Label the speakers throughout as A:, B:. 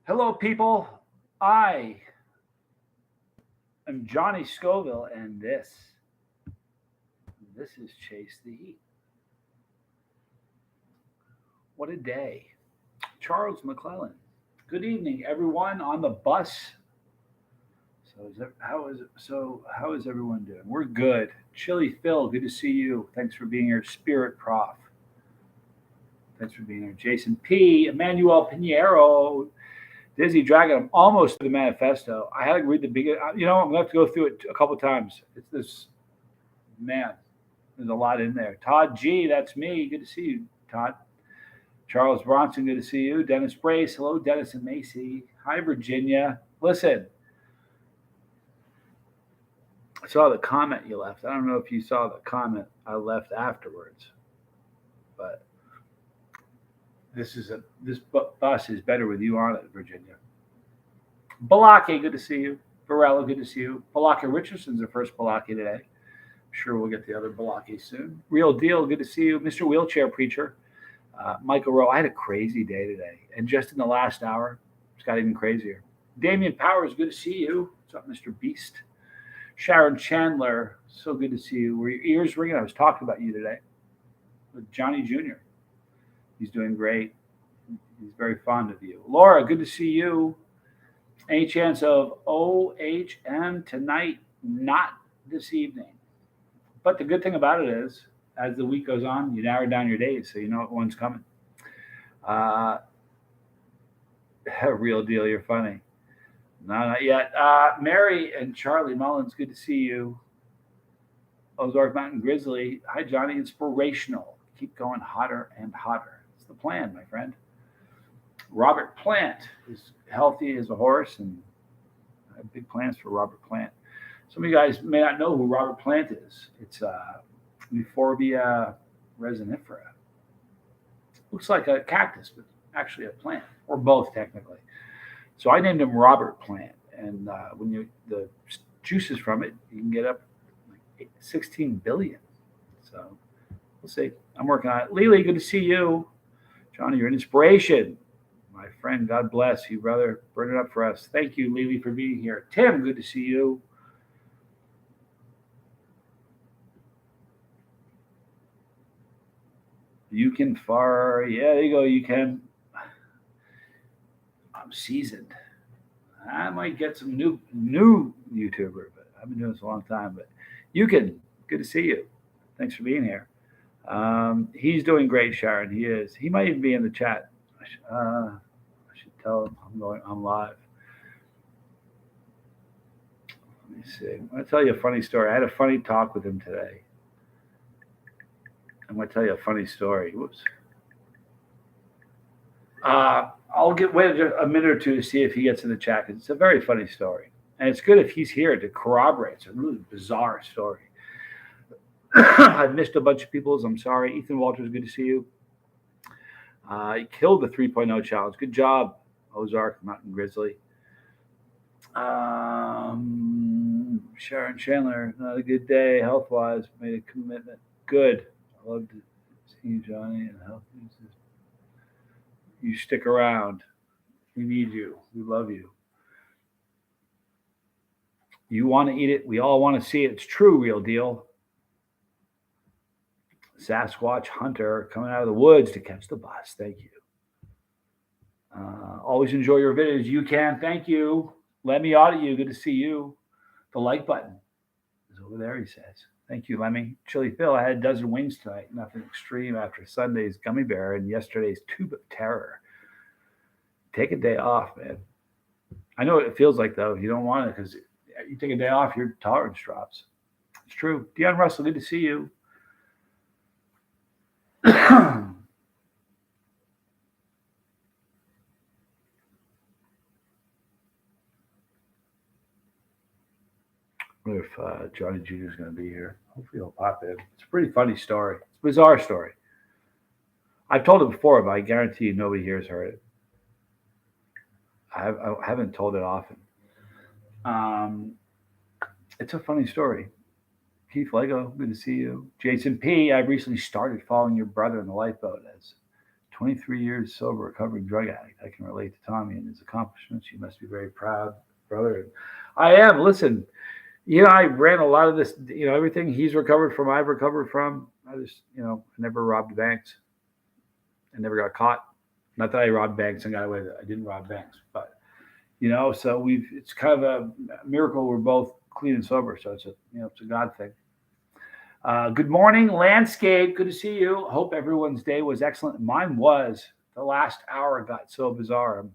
A: Hello, people. I am Johnny Scoville, and this is Chase the Heat. What a day. Charles McClellan. Good evening, everyone on the bus. How is everyone doing? We're good. Chili Phil, good to see you. Thanks for being here. Spirit Prof. Thanks for being here. Jason P. Emmanuel Pinheiro. Dizzy Dragon, I'm almost to the manifesto. I had to read the beginning. I'm going to have to go through it a couple times. It's this, man, there's a lot in there. Todd G, that's me. Good to see you, Todd. Charles Bronson, good to see you. Dennis Brace, hello, Dennis and Macy. Hi, Virginia. Listen, I saw the comment you left. I don't know if you saw the comment I left afterwards, but this bus is better with you on it, Virginia. Balaki, good to see you. Varela, good to see you. Balaki Richardson's the first Balaki today. I'm sure we'll get the other Balaki soon. Real Deal, good to see you. Mr. Wheelchair Preacher. Michael Rowe, I had a crazy day today. And just in the last hour, it's got even crazier. Damian Powers, good to see you. What's up, Mr. Beast? Sharon Chandler, so good to see you. Were your ears ringing? I was talking about you today with Johnny Jr. He's doing great. He's very fond of you. Laura, good to see you. Any chance of OHM tonight? Not this evening. But the good thing about it is, as the week goes on, you narrow down your days, so you know what one's coming. Real Deal, you're funny. No, not yet. Mary and Charlie Mullins, good to see you. Ozark Mountain Grizzly. Hi, Johnny. Inspirational. Keep going hotter and hotter. It's the plan, my friend. Robert Plant is healthy as a horse, and I have big plans for Robert Plant. Some of you guys may not know who Robert Plant is. It's Euphorbia resinifera. Looks like a cactus, but actually a plant, or both technically. So I named him Robert Plant, and when the juices from it, you can get up like 16 billion. So we'll see. I'm working on it. Lily, good to see you. Johnny, you're an inspiration. My friend, God bless you, brother. Burn it up for us. Thank you, Lily, for being here. Tim, good to see you. You can far. Yeah, there you go. You can. I'm seasoned. I might get some new YouTuber, but I've been doing this a long time. But you can. Good to see you. Thanks for being here. He's doing great, Sharon. He is. He might even be in the chat. I should tell him I'm live. Let me see. I'm going to tell you a funny story. I had a funny talk with him today. I'm going to tell you a funny story. Whoops. I'll wait a minute or two to see if he gets in the chat, because it's a very funny story. And it's good if he's here to corroborate. It's a really bizarre story. I've missed a bunch of people's. I'm sorry. Ethan Walters, good to see you. He killed the 3.0 challenge. Good job, Ozark Mountain Grizzly. Sharon Chandler, another good day health-wise. Made a commitment. Good. I love to see you, Johnny, and health. You stick around. We need you. We love you. You want to eat it. We all want to see it. It's true, Real Deal. Sasquatch Hunter coming out of the woods to catch the bus. Thank you. Always enjoy your videos. You can. Thank you. Let me audit you. Good to see you. The like button is over there, he says. Thank you, Lemmy. Chili Phil, I had a dozen wings tonight. Nothing extreme after Sunday's gummy bear and yesterday's tube of terror. Take a day off, man. I know what it feels like, though. You don't want it, because you take a day off, your tolerance drops. It's true. Dion Russell, good to see you. I wonder if Johnny Jr. is going to be here. Hopefully he'll pop in. It's a pretty funny story. It's a bizarre story. I've told it before, but I guarantee you nobody here has heard it. I haven't told it often. It's a funny story. Keith Lego, good to see you. Jason P., I've recently started following your brother in the lifeboat as 23 years sober, recovering drug addict. I can relate to Tommy and his accomplishments. You must be very proud, brother. And I am. Listen, I ran a lot of this, everything he's recovered from, I've recovered from. I just, I never robbed banks. I never got caught. Not that I robbed banks and got away with it. I didn't rob banks, but so it's kind of a miracle we're both clean and sober. So it's a God thing. Good morning, landscape. Good to see you. Hope everyone's day was excellent. Mine was. The last hour got so bizarre. I'm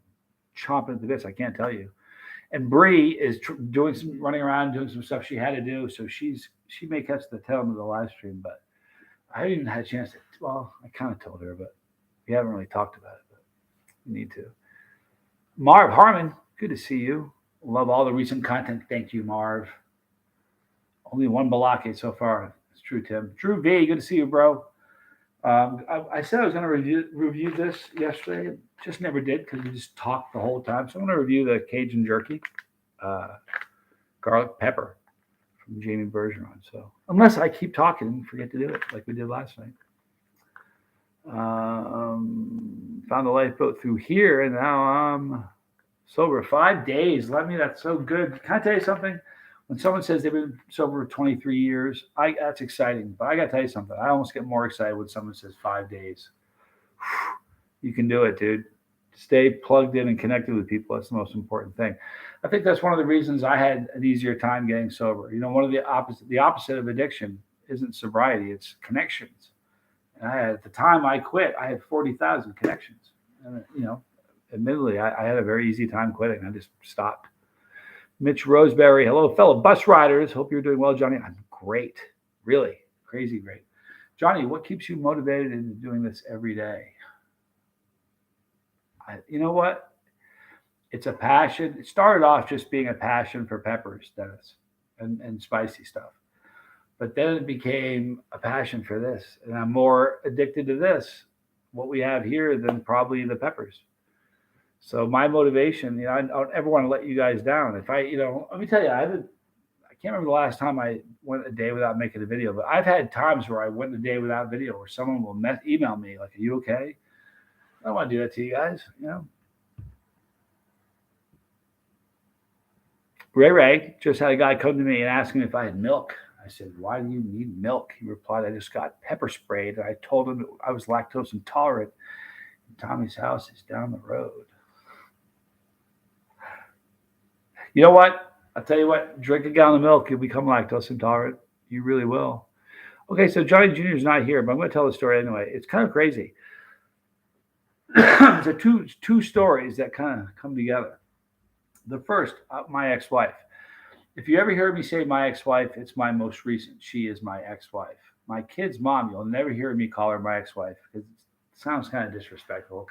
A: chomping at the bits. I can't tell you. And Bree is running around doing some stuff she had to do. So she may catch the tail end of the live stream, but I haven't even had a chance to. Well, I kind of told her, but we haven't really talked about it. But we need to. Marv Harmon, good to see you. Love all the recent content. Thank you, Marv. Only one Balake so far. It's true, Tim. Drew V, good to see you, bro. I said I was going to review this yesterday. Just never did because we just talked the whole time. So I'm going to review the Cajun jerky, garlic pepper from Jamie Bergeron. So unless I keep talking and forget to do it like we did last night. Found the lifeboat through here, and now I'm sober 5 days. That's so good. Can I tell you something? When someone says they've been sober 23 years, that's exciting. But I got to tell you something. I almost get more excited when someone says 5 days. You can do it, dude. Stay plugged in and connected with people. That's the most important thing. I think that's one of the reasons I had an easier time getting sober. One of the opposite of addiction isn't sobriety, it's connections. And at the time I quit, I had 40,000 connections. And, admittedly, I had a very easy time quitting. I just stopped. Mitch Roseberry, hello, fellow bus riders. Hope you're doing well, Johnny. I'm great. Really, crazy great. Johnny, what keeps you motivated into doing this every day? You know what? It's a passion. It started off just being a passion for peppers, Dennis, and spicy stuff. But then it became a passion for this. And I'm more addicted to this, what we have here, than probably the peppers. So my motivation, I don't ever want to let you guys down. If let me tell you, I can't remember the last time I went a day without making a video, but I've had times where I went a day without video where someone will email me like, are you okay? I don't want to do that to you guys, Ray just had a guy come to me and ask me if I had milk. I said, why do you need milk? He replied, I just got pepper sprayed. And I told him I was lactose intolerant. Tommy's house is down the road. You know what? I'll tell you what, drink a gallon of milk, you'll become lactose intolerant. You really will. Okay, so Johnny Jr. is not here, but I'm going to tell the story anyway. It's kind of crazy. It's two stories that kind of come together. The first, my ex-wife. If you ever hear me say my ex-wife, it's my most recent. She is my ex-wife. My kid's mom, you'll never hear me call her my ex-wife because it sounds kind of disrespectful.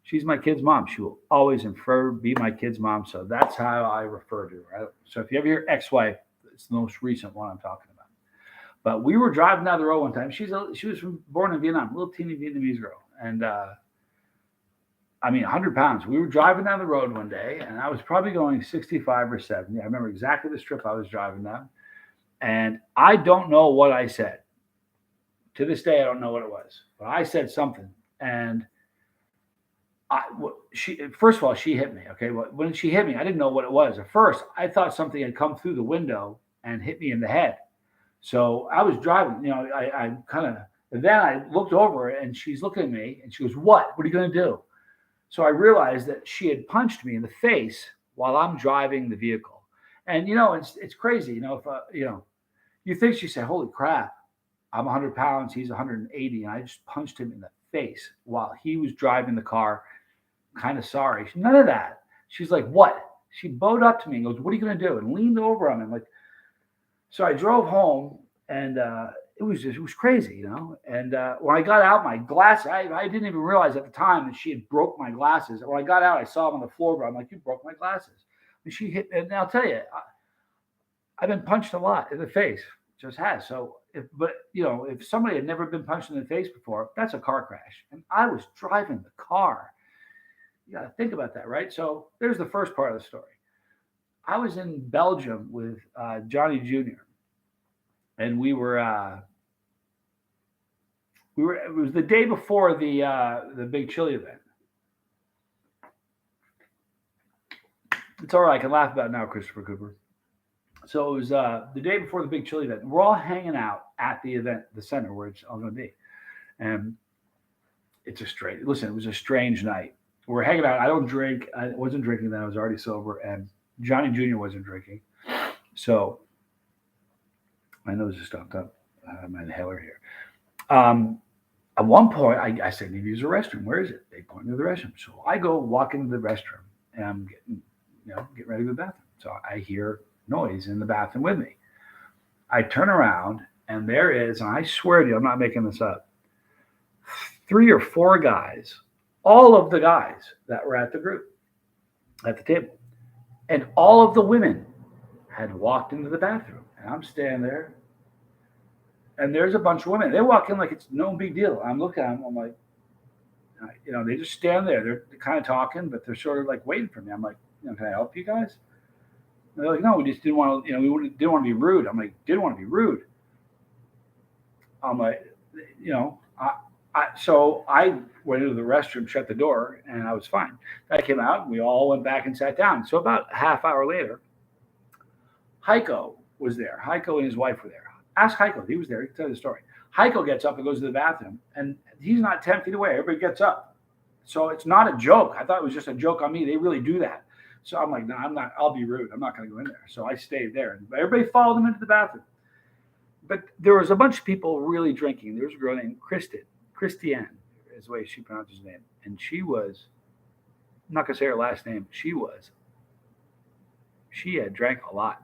A: She's my kid's mom. She will always be my kid's mom. So that's how I refer to her. Right? So if you ever hear ex-wife, it's the most recent one I'm talking about. But we were driving down the road one time. She was born in Vietnam, a little teeny Vietnamese girl. And 100 pounds. We were driving down the road one day, and I was probably going 65 or 70. I remember exactly the strip I was driving down. And I don't know what I said. To this day, I don't know what it was. But I said something. And first of all, she hit me. Okay. Well, when she hit me, I didn't know what it was. At first, I thought something had come through the window and hit me in the head. So I was driving, and then I looked over and she's looking at me and she goes, what are you going to do? So I realized that she had punched me in the face while I'm driving the vehicle. And, it's crazy. You think she said, holy crap, I'm 100 pounds. He's 180. And I just punched him in the face while he was driving the car. Kind of sorry. None of that. She's like, what? She bowed up to me and goes, what are you going to do? And leaned over on me. So I drove home and it was crazy, And when I got out, my glasses, I didn't even realize at the time that she had broke my glasses. When I got out, I saw them on the floor, but I'm like, you broke my glasses. And she hit, and I'll tell you, I've been punched a lot in the face, just has. So, if somebody had never been punched in the face before, that's a car crash. And I was driving the car. You got to think about that, right? So there's the first part of the story. I was in Belgium with Johnny Jr. And we were It was the day before the big chili event. It's all right. I can laugh about it now, Christopher Cooper. So it was the day before the big chili event. We're all hanging out at the event, the center where it's all going to be. And it's a strange, listen, it was a strange night. We're hanging out. I don't drink. I wasn't drinking then. I was already sober. And Johnny Jr. wasn't drinking. So my nose is stuffed up. My inhaler here. At one point, I said, I need to use the restroom. Where is it? They point me to the restroom. So I go walk into the restroom and I'm getting ready to go to the bathroom. So I hear noise in the bathroom with me. I turn around and there is, and I swear to you, I'm not making this up, 3 or 4 guys, all of the guys that were at the group, at the table, and all of the women had walked into the bathroom. And I'm standing there, and there's a bunch of women. They walk in like it's no big deal. I'm looking at them, I'm like, they just stand there. They're kind of talking, but they're sort of like waiting for me. I'm like, can I help you guys? And they're like, no, we just didn't want to, didn't want to be rude. I'm like, didn't want to be rude. I'm like, so I went into the restroom, shut the door, and I was fine. I came out, and we all went back and sat down. So about a half hour later, Heiko was there. Heiko and his wife were there. Ask Heiko. He was there. He can tell you the story. Heiko gets up and goes to the bathroom, and he's not 10 feet away. Everybody gets up. So it's not a joke. I thought it was just a joke on me. They really do that. So I'm like, no, I'm not. I'll be rude. I'm not going to go in there. So I stayed there. And everybody followed him into the bathroom. But there was a bunch of people really drinking. There was a girl named Christiane is the way she pronounced her name. And she was, I'm not going to say her last name. She had drank a lot.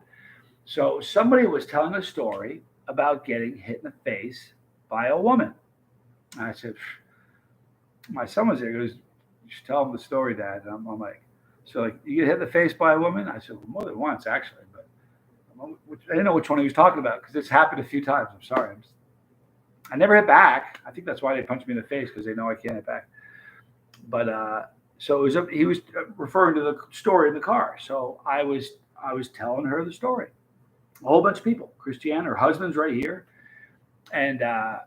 A: So somebody was telling a story about getting hit in the face by a woman. And I said, my son was there. He goes, you should tell him the story, Dad. And I'm like, so like you get hit in the face by a woman? I said, well, more than once actually, but I didn't know which one he was talking about because it's happened a few times. I'm sorry. I never hit back. I think that's why they punched me in the face because they know I can't hit back. But so he was referring to the story in the car. So I was telling her the story. A whole bunch of people. Christiane, her husband's right here, and I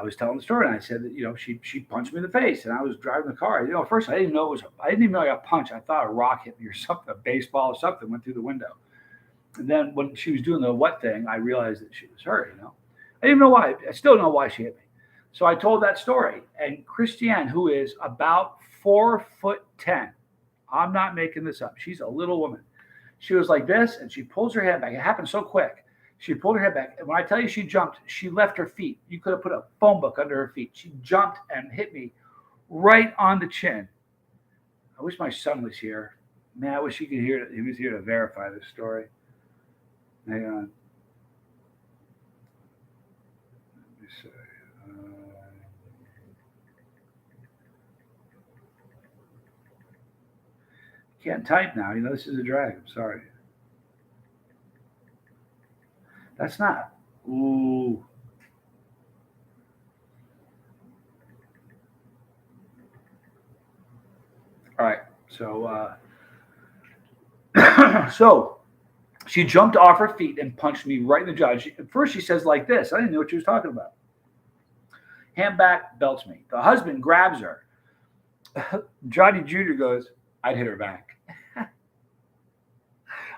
A: was telling the story. And I said that she punched me in the face, and I was driving the car. At first I didn't even know I got punched. I thought a rock hit me or something, a baseball or something went through the window. And then when she was doing the what thing, I realized that she was hurt. I didn't know why. I still don't know why she hit me. So I told that story. And Christiane, who is about 4'10", I'm not making this up. She's a little woman. She was like this, and she pulls her head back. It happened so quick. She pulled her head back. And when I tell you she jumped, she left her feet. You could have put a phone book under her feet. She jumped and hit me right on the chin. I wish my son was here. Man, I wish he could hear it. He was here to verify this story. Hang on. Let me see. Can't type now. This is a drag. I'm sorry. That's not. Ooh. All right. So, so she jumped off her feet and punched me right in the jaw. At first, she says like this. I didn't know what she was talking about. Hand back, belts me. The husband grabs her. Johnny Jr. goes, I'd hit her back.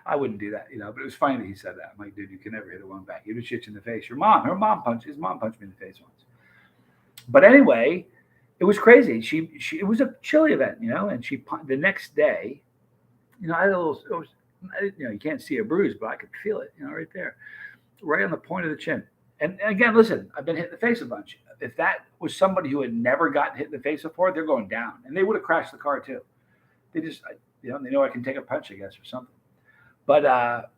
A: I wouldn't do that, but it was funny that he said that. I'm like, dude, you can never hit a woman back. You just hit you in the face. His mom punched me in the face once. But anyway, it was crazy. It was a chili event, and the next day, I had a little, you can't see a bruise, but I could feel it, right there, right on the point of the chin. And again, listen, I've been hit in the face a bunch. If that was somebody who had never gotten hit in the face before, they're going down, and they would have crashed the car too. They just, they know I can take a punch, I guess, or something. But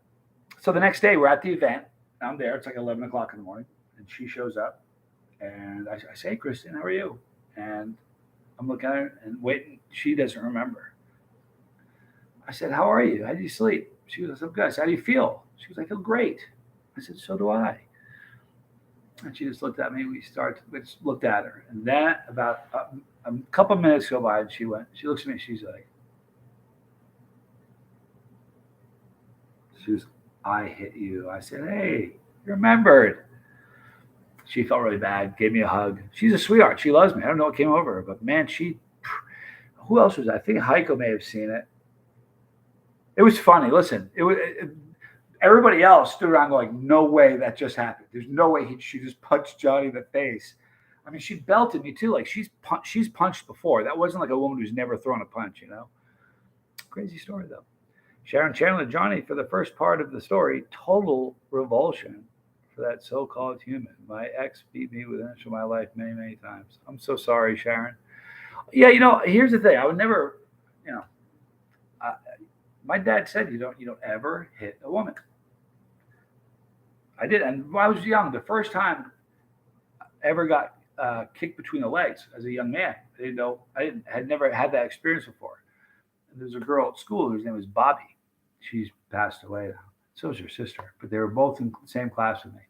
A: so the next day we're at the event. I'm there. It's like 11 o'clock in the morning, and she shows up, and I say, hey, Kristen, how are you? And I'm looking at her and waiting. She doesn't remember. I said, how are you? How do you sleep? She goes, I'm good. I said, how do you feel? She was like, I feel great. I said, so do I. And she just looked at me. We just looked at her. And then about a couple minutes go by, and she looks at me, and she's like, I hit you. I said, hey, you remembered. She felt really bad, gave me a hug. She's a sweetheart. She loves me. I don't know what came over her, but man, who else was that? I think Heiko may have seen it. It was funny. Listen, everybody else stood around going, no way that just happened. There's no way she just punched Johnny in the face. I mean, she belted me too. Like she's punched before. That wasn't like a woman who's never thrown a punch, Crazy story though. Sharon Chandler, Johnny, for the first part of the story, total revulsion for that so-called human. My ex beat me within an inch of my life many, many times. I'm so sorry, Sharon. Yeah, here's the thing. I would never, you know, I, my dad said you don't ever hit a woman. I did, and when I was young, the first time I ever got kicked between the legs as a young man, I didn't know. Had never had that experience before. And there's a girl at school whose name was Bobby. She's passed away now. So is her sister, but they were both in the same class with me.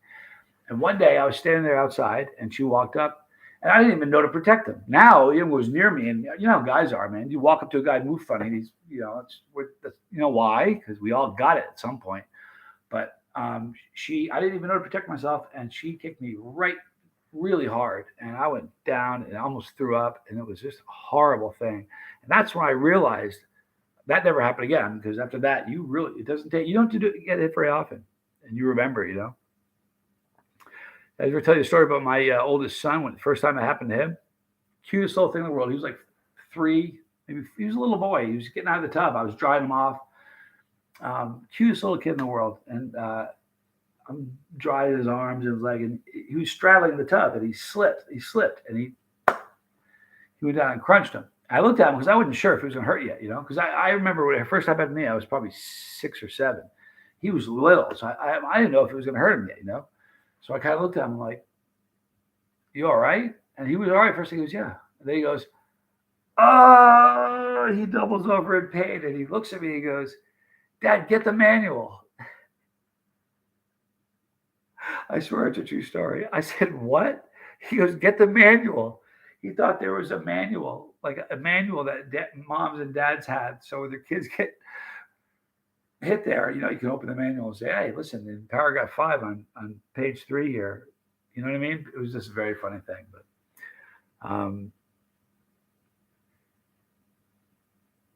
A: And one day I was standing there outside, and she walked up, and I didn't even know to protect him. Now it was near me, and you know how guys are, man. You walk up to a guy, move funny, and he's, that's why? Because we all got it at some point. But I didn't even know to protect myself, and she kicked me right, really hard, and I went down and almost threw up, and it was just a horrible thing. And that's when I realized that never happened again. Because after that, it doesn't take, you don't get hit very often, and you remember. I ever tell you a story about my oldest son when the first time it happened to him? Cutest little thing in the world. He was like 3, maybe he was a little boy. He was getting out of the tub. I was drying him off. Cutest little kid in the world. And I'm drying his arms and his leg, and he was straddling the tub, and he slipped. And he went down and crunched him. I looked at him because I wasn't sure if he was going to hurt yet, because I remember when it first happened to me, I was probably 6 or 7. He was little, so I didn't know if it was going to hurt him yet. So I kind of looked at him like, "You all right?" And he was all right. First he goes, "Yeah." And then he goes, "Oh!" He doubles over in pain, and he looks at me and he goes, "Dad, get the manual." I swear it's a true story. I said, "What?" He goes, "Get the manual." He thought there was a manual, like a manual that moms and dads had, so when their kids get hit there, you can open the manual and say, "Hey, listen, in paragraph 5 on page 3 here," you know what I mean? It was just a very funny thing, but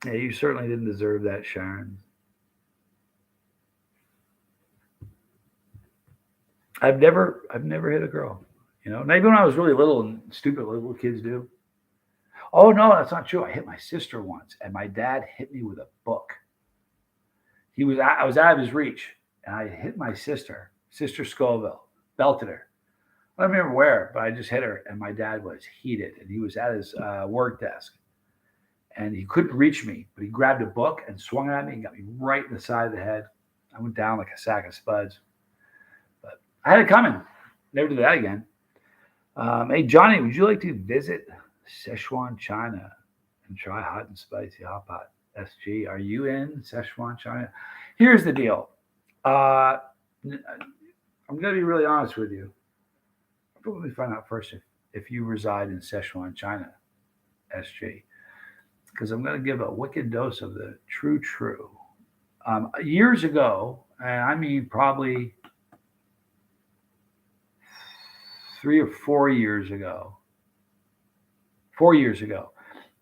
A: yeah, you certainly didn't deserve that, Sharon. I've never hit a girl, not even when I was really little and stupid, like little kids do. Oh no, that's not true. I hit my sister once, and my dad hit me with a book. I was out of his reach, and I hit my sister Scoville, belted her. I don't remember where, but I just hit her, and my dad was heated, and he was at his work desk, and he couldn't reach me, but he grabbed a book and swung it at me and got me right in the side of the head. I went down like a sack of spuds, but I had it coming. Never did that again. Hey, Johnny, would you like to visit Sichuan, China, and try hot and spicy hot pot? SG, are you in Sichuan, China? Here's the deal. I'm going to be really honest with you. Let me find out first if you reside in Sichuan, China, SG, because I'm going to give a wicked dose of the true. Years ago, and I mean probably 4 years ago,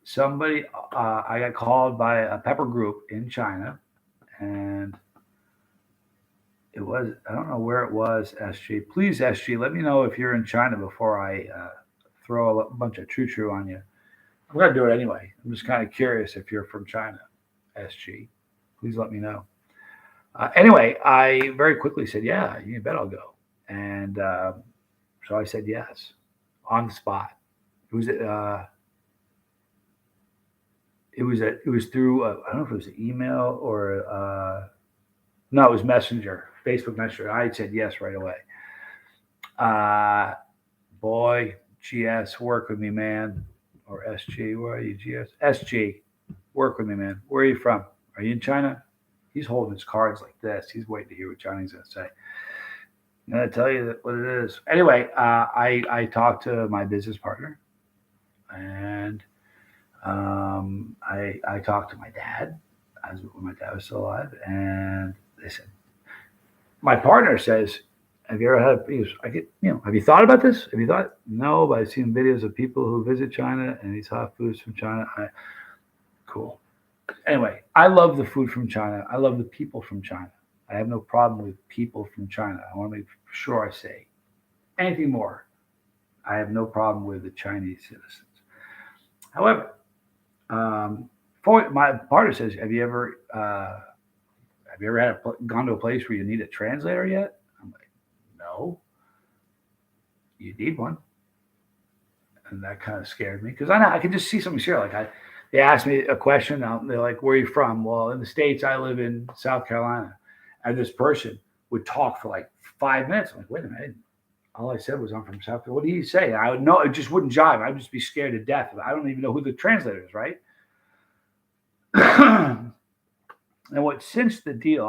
A: somebody, I got called by a pepper group in China, and I don't know where it was, SG. Please, SG, let me know if you're in China before I throw a bunch of true on you. I'm going to do it anyway. I'm just kind of curious if you're from China, SG. Please let me know. Anyway, I very quickly said, yeah, you bet I'll go. And so I said yes on the spot. It was through I don't know if it was an email or no, it was Messenger, Facebook Messenger. I said yes right away. Boy, GS, work with me, man. Or SG, where are you, GS? SG, work with me, man. Where are you from? Are you in China? He's holding his cards like this. He's waiting to hear what Johnny's going to say. I'm going to tell you what it is. Anyway, I talked to my business partner, and I talked to my dad when my dad was still alive, and they said, my partner says, Have you ever had? Have you thought about this? Have you thought? No, but I've seen videos of people who visit China and eat hot foods from China. Cool. Anyway, I love the food from China. I love the people from China. I have no problem with people from China. I want to make sure I say anything more. I have no problem with the Chinese citizens. However, for my partner says, have you ever gone to a place where you need a translator yet? I'm like, no, you need one, and that kind of scared me because I can just see something here. They asked me a question. They're like, "Where are you from?" Well, in the States, I live in South Carolina, and this person would talk for like 5 minutes. I'm like, wait a minute. All I said was I'm from South Carolina. What did he say? I would know. It just wouldn't jive. I'd just be scared to death. I don't even know who the translator is, right? And what cinched the deal,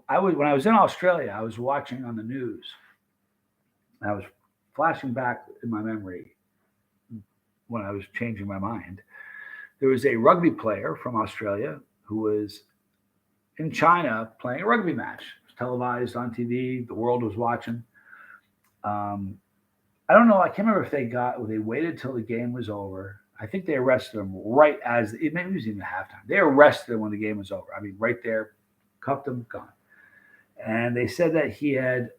A: I was when I was in Australia, I was watching on the news. I was flashing back in my memory when I was changing my mind. There was a rugby player from Australia who was in China playing a rugby match. It was televised on TV. The world was watching. Um, I don't know. I can't remember if they waited till the game was over. I think they arrested him right as maybe it was even halftime. They arrested him when the game was over. I mean, right there, cuffed him, gone. And they said that he had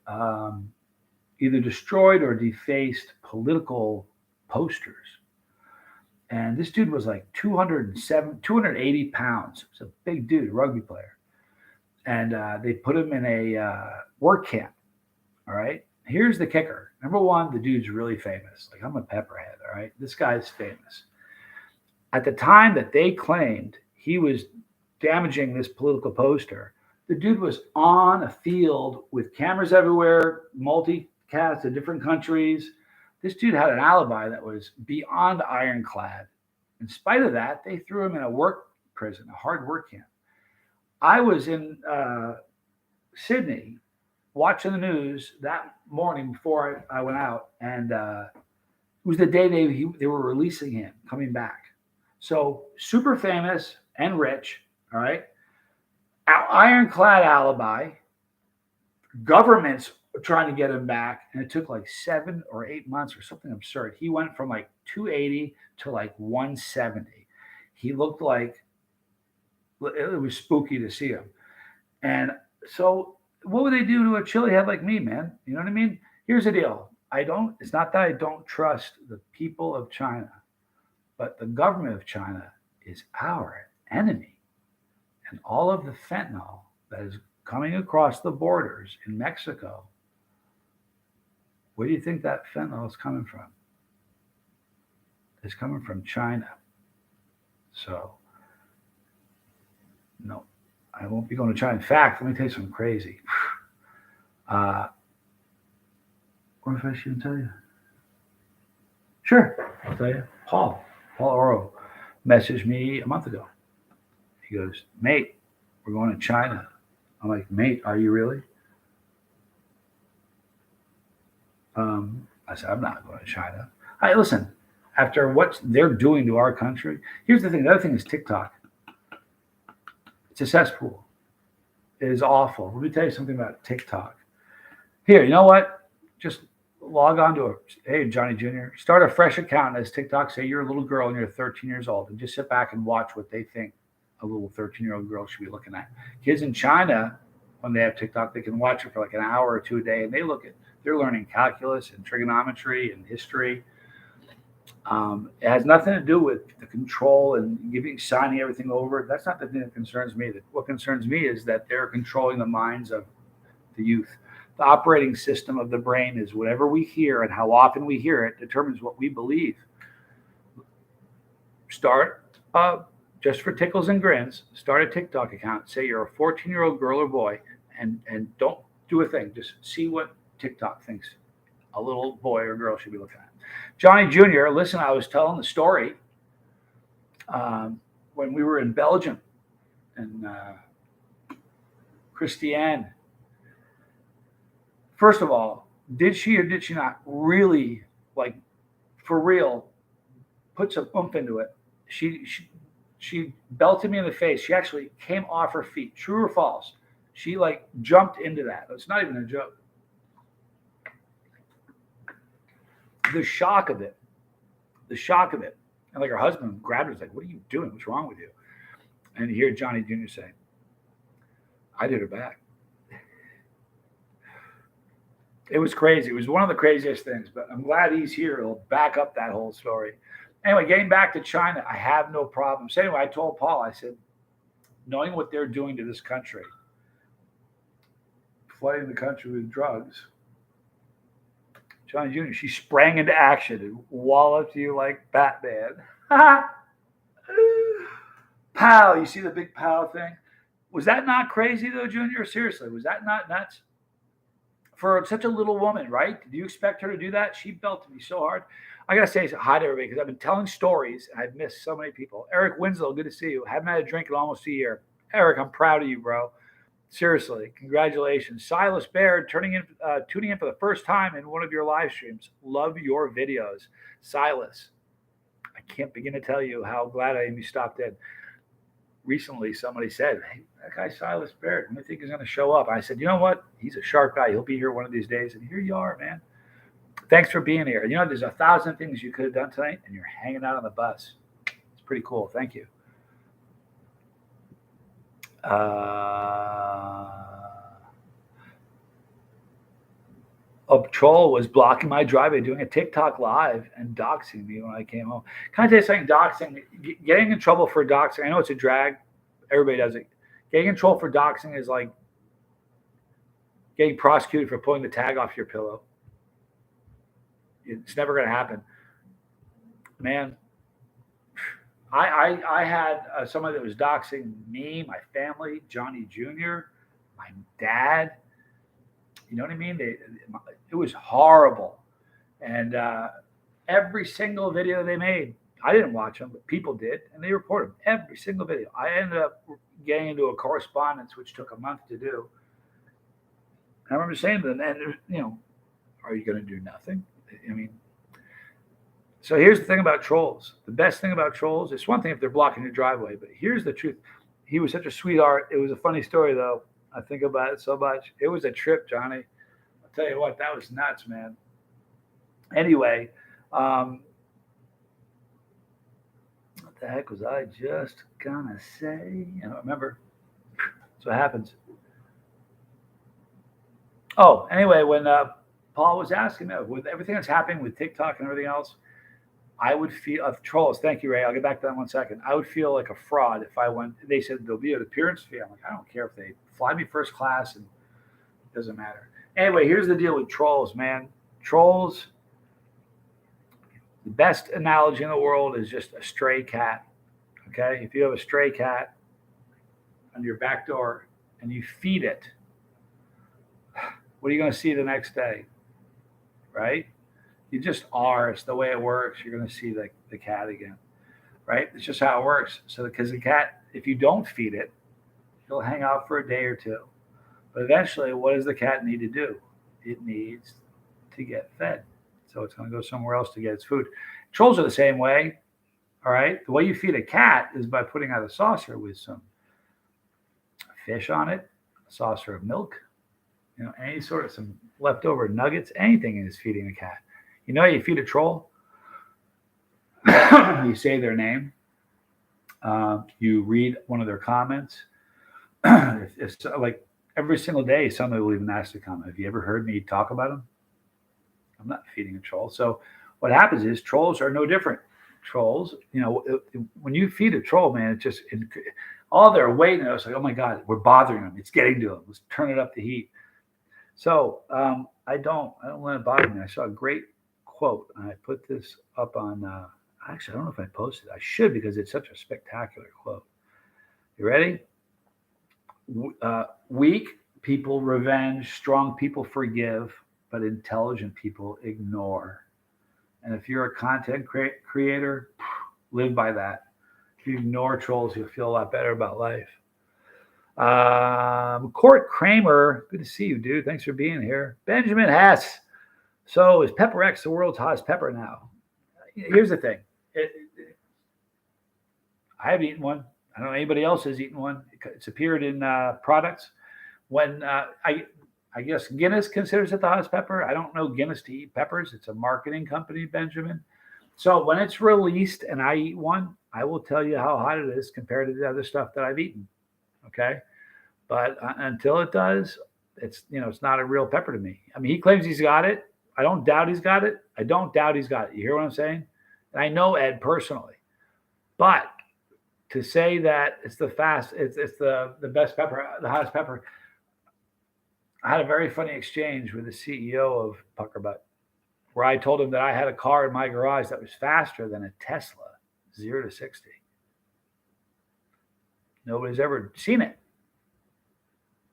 A: either destroyed or defaced political posters. And this dude was like 280 pounds. He's a big dude, a rugby player. And they put him in a work camp. All right. Here's the kicker. Number one, the dude's really famous. Like, I'm a pepperhead. All right. This guy's famous. At the time that they claimed he was damaging this political poster, the dude was on a field with cameras everywhere, multicast to different countries. This dude had an alibi that was beyond ironclad. In spite of that, they threw him in a work prison, a hard work camp. I was in Sydney watching the news that morning before I went out, and it was the day they were releasing him, coming back. So super famous and rich, all right? Ironclad alibi. Governments were trying to get him back, and it took like 7 or 8 months or something absurd. He went from like 280 to like 170. He looked like it was spooky to see him. And so, what would they do to a chili head like me, man? You know what I mean? Here's the deal. It's not that I don't trust the people of China, but the government of China is our enemy. And all of the fentanyl that is coming across the borders in Mexico, where do you think that fentanyl is coming from? It's coming from China. So, no, I won't be going to China. In fact, let me tell you something crazy. What if I shouldn't tell you? Sure, I'll tell you. Paul Oro messaged me a month ago. He goes, mate, we're going to China. I'm like, mate, are you really? I said, I'm not going to China. Listen, after what they're doing to our country, here's the thing. The other thing is TikTok. It's a cesspool. It is awful. Let me tell you something about TikTok. Here, you know what? Just log on to hey, Johnny Jr., start a fresh account as TikTok. Say you're a little girl and you're 13 years old, and just sit back and watch what they think a little 13-year-old girl should be looking at. Kids in China, when they have TikTok, they can watch it for like an hour or two a day, and they're learning calculus and trigonometry and history. It has nothing to do with the control and signing everything over. That's not the thing that concerns me. What concerns me is that they're controlling the minds of the youth. The operating system of the brain is whatever we hear and how often we hear it determines what we believe. Start just for tickles and grins, start a TikTok account. Say you're a 14-year-old girl or boy, and don't do a thing. Just see what TikTok thinks a little boy or girl should be looking at. Johnny Jr., listen, I was telling the story when we were in Belgium, and Christiane. First of all, did she or did she not really, like, for real, put some oomph into it? She belted me in the face. She actually came off her feet. True or false? She like jumped into that. It's not even a joke. The shock of it, the shock of it. And like her husband grabbed her, was like, "What are you doing? What's wrong with you?" And you hear Johnny Jr. say, "I did her back." It was crazy. It was one of the craziest things, but I'm glad he's here. He'll back up that whole story. Anyway, getting back to China, I have no problem. So anyway, I told Paul, I said, knowing what they're doing to this country, flooding the country with drugs, Johnny Jr., she sprang into action and walloped you like Batman. Pow! You see the big pow thing? Was that not crazy though, Junior? Seriously, was that not nuts? For such a little woman, right? Did you expect her to do that? She belted me so hard. I gotta say hi to everybody because I've been telling stories and I've missed so many people. Eric Winslow, good to see you. Haven't had a drink in almost a year. Eric, I'm proud of you, bro. Seriously, congratulations. Silas Baird tuning in for the first time in one of your live streams. Love your videos. Silas, I can't begin to tell you how glad I am you stopped in. Recently, somebody said, "Hey, that guy Silas Baird, when do you think he's going to show up?" I said, "You know what? He's a sharp guy. He'll be here one of these days." And here you are, man. Thanks for being here. You know, there's 1,000 things you could have done tonight, and you're hanging out on the bus. It's pretty cool. Thank you. A troll was blocking my driveway, doing a TikTok live and doxing me when I came home. Can I tell you something? Doxing, getting in trouble for doxing. I know it's a drag. Everybody does it. Getting in trouble for doxing is like getting prosecuted for pulling the tag off your pillow. It's never going to happen, man. I had somebody that was doxing me, my family, Johnny Jr., my dad. You know what I mean? It was horrible. And every single video they made, I didn't watch them, but people did, and they reported every single video. I ended up getting into a correspondence, which took a month to do. And I remember saying to them, and you know, are you going to do nothing? I mean, so here's the thing about trolls. The best thing about trolls, it's one thing if they're blocking your driveway, but here's the truth. He was such a sweetheart. It was a funny story, though. I think about it so much. It was a trip, Johnny. I'll tell you what, that was nuts, man. Anyway, what the heck was I just gonna say? I don't remember. That's what happens. Oh, anyway, when Paul was asking me, with everything that's happening with TikTok and everything else, I would feel of trolls. Thank you, Ray. I'll get back to that in 1 second. I would feel like a fraud if I went. They said there'll be an appearance fee. I'm like, I don't care if they fly me first class, and it doesn't matter. Anyway, here's the deal with trolls, man. Trolls. The best analogy in the world is just a stray cat. Okay, if you have a stray cat on your back door and you feed it, what are you going to see the next day? Right? You just are. It's the way it works. You're going to see the cat again, right? It's just how it works. So because the cat, if you don't feed it, it'll hang out for a day or two. But eventually, what does the cat need to do? It needs to get fed. So it's going to go somewhere else to get its food. Trolls are the same way. All right. The way you feed a cat is by putting out a saucer with some fish on it, a saucer of milk, you know, any sort of some leftover nuggets, anything is feeding a cat. You know, you feed a troll, you say their name, you read one of their comments. if like every single day, somebody will even ask to comment, "Have you ever heard me talk about them?" I'm not feeding a troll. So what happens is trolls are no different. Trolls, you know, when you feed a troll, man, it's just all they're waiting. It's like, oh my God, we're bothering them. It's getting to them. Let's turn it up the heat. So I don't let it bother me. I saw a great quote. And I put this up on. Actually, I don't know if I posted it. I should because it's such a spectacular quote. You ready? Weak people revenge, strong people forgive, but intelligent people ignore. And if you're a content creator, live by that. If you ignore trolls, you'll feel a lot better about life. Court Kramer, good to see you, dude. Thanks for being here. Benjamin Hess. So is Pepper X the world's hottest pepper now? Here's the thing. I haven't eaten one. I don't know anybody else has eaten one. It's appeared in products. When I guess Guinness considers it the hottest pepper. I don't know Guinness to eat peppers. It's a marketing company, Benjamin. So when it's released and I eat one, I will tell you how hot it is compared to the other stuff that I've eaten. Okay, but until it does, it's not a real pepper to me. I mean, he claims he's got it. I don't doubt he's got it. I don't doubt he's got it. You hear what I'm saying? And I know Ed personally, but to say that it's the best pepper, the hottest pepper. I had a very funny exchange with the CEO of Puckerbutt, where I told him that I had a car in my garage that was faster than a Tesla, 0 to 60. Nobody's ever seen it.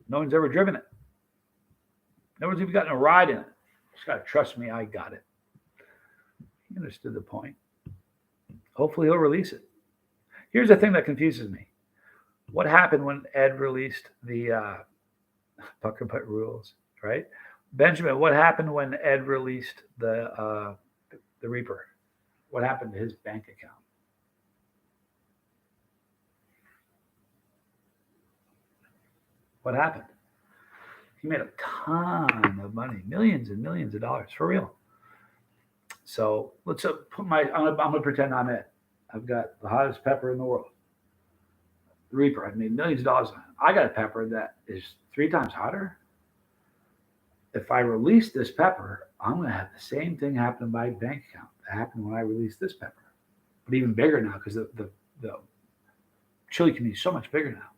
A: No one's ever driven it. No one's even gotten a ride in it. Just got to trust me, I got it. He understood the point. Hopefully he'll release it. Here's the thing that confuses me. What happened when Ed released the Puckerbutt rules, right? Benjamin, what happened when Ed released the Reaper? What happened to his bank account? What happened? He made a ton of money, millions and millions of dollars, for real. So let's put I'm gonna pretend I'm it. I've got the hottest pepper in the world, the Reaper. I've made millions of dollars on it. I got a pepper that is 3 times hotter. If I release this pepper, I'm gonna have the same thing happen to my bank account that happened when I released this pepper, but even bigger now because the chili community is so much bigger now.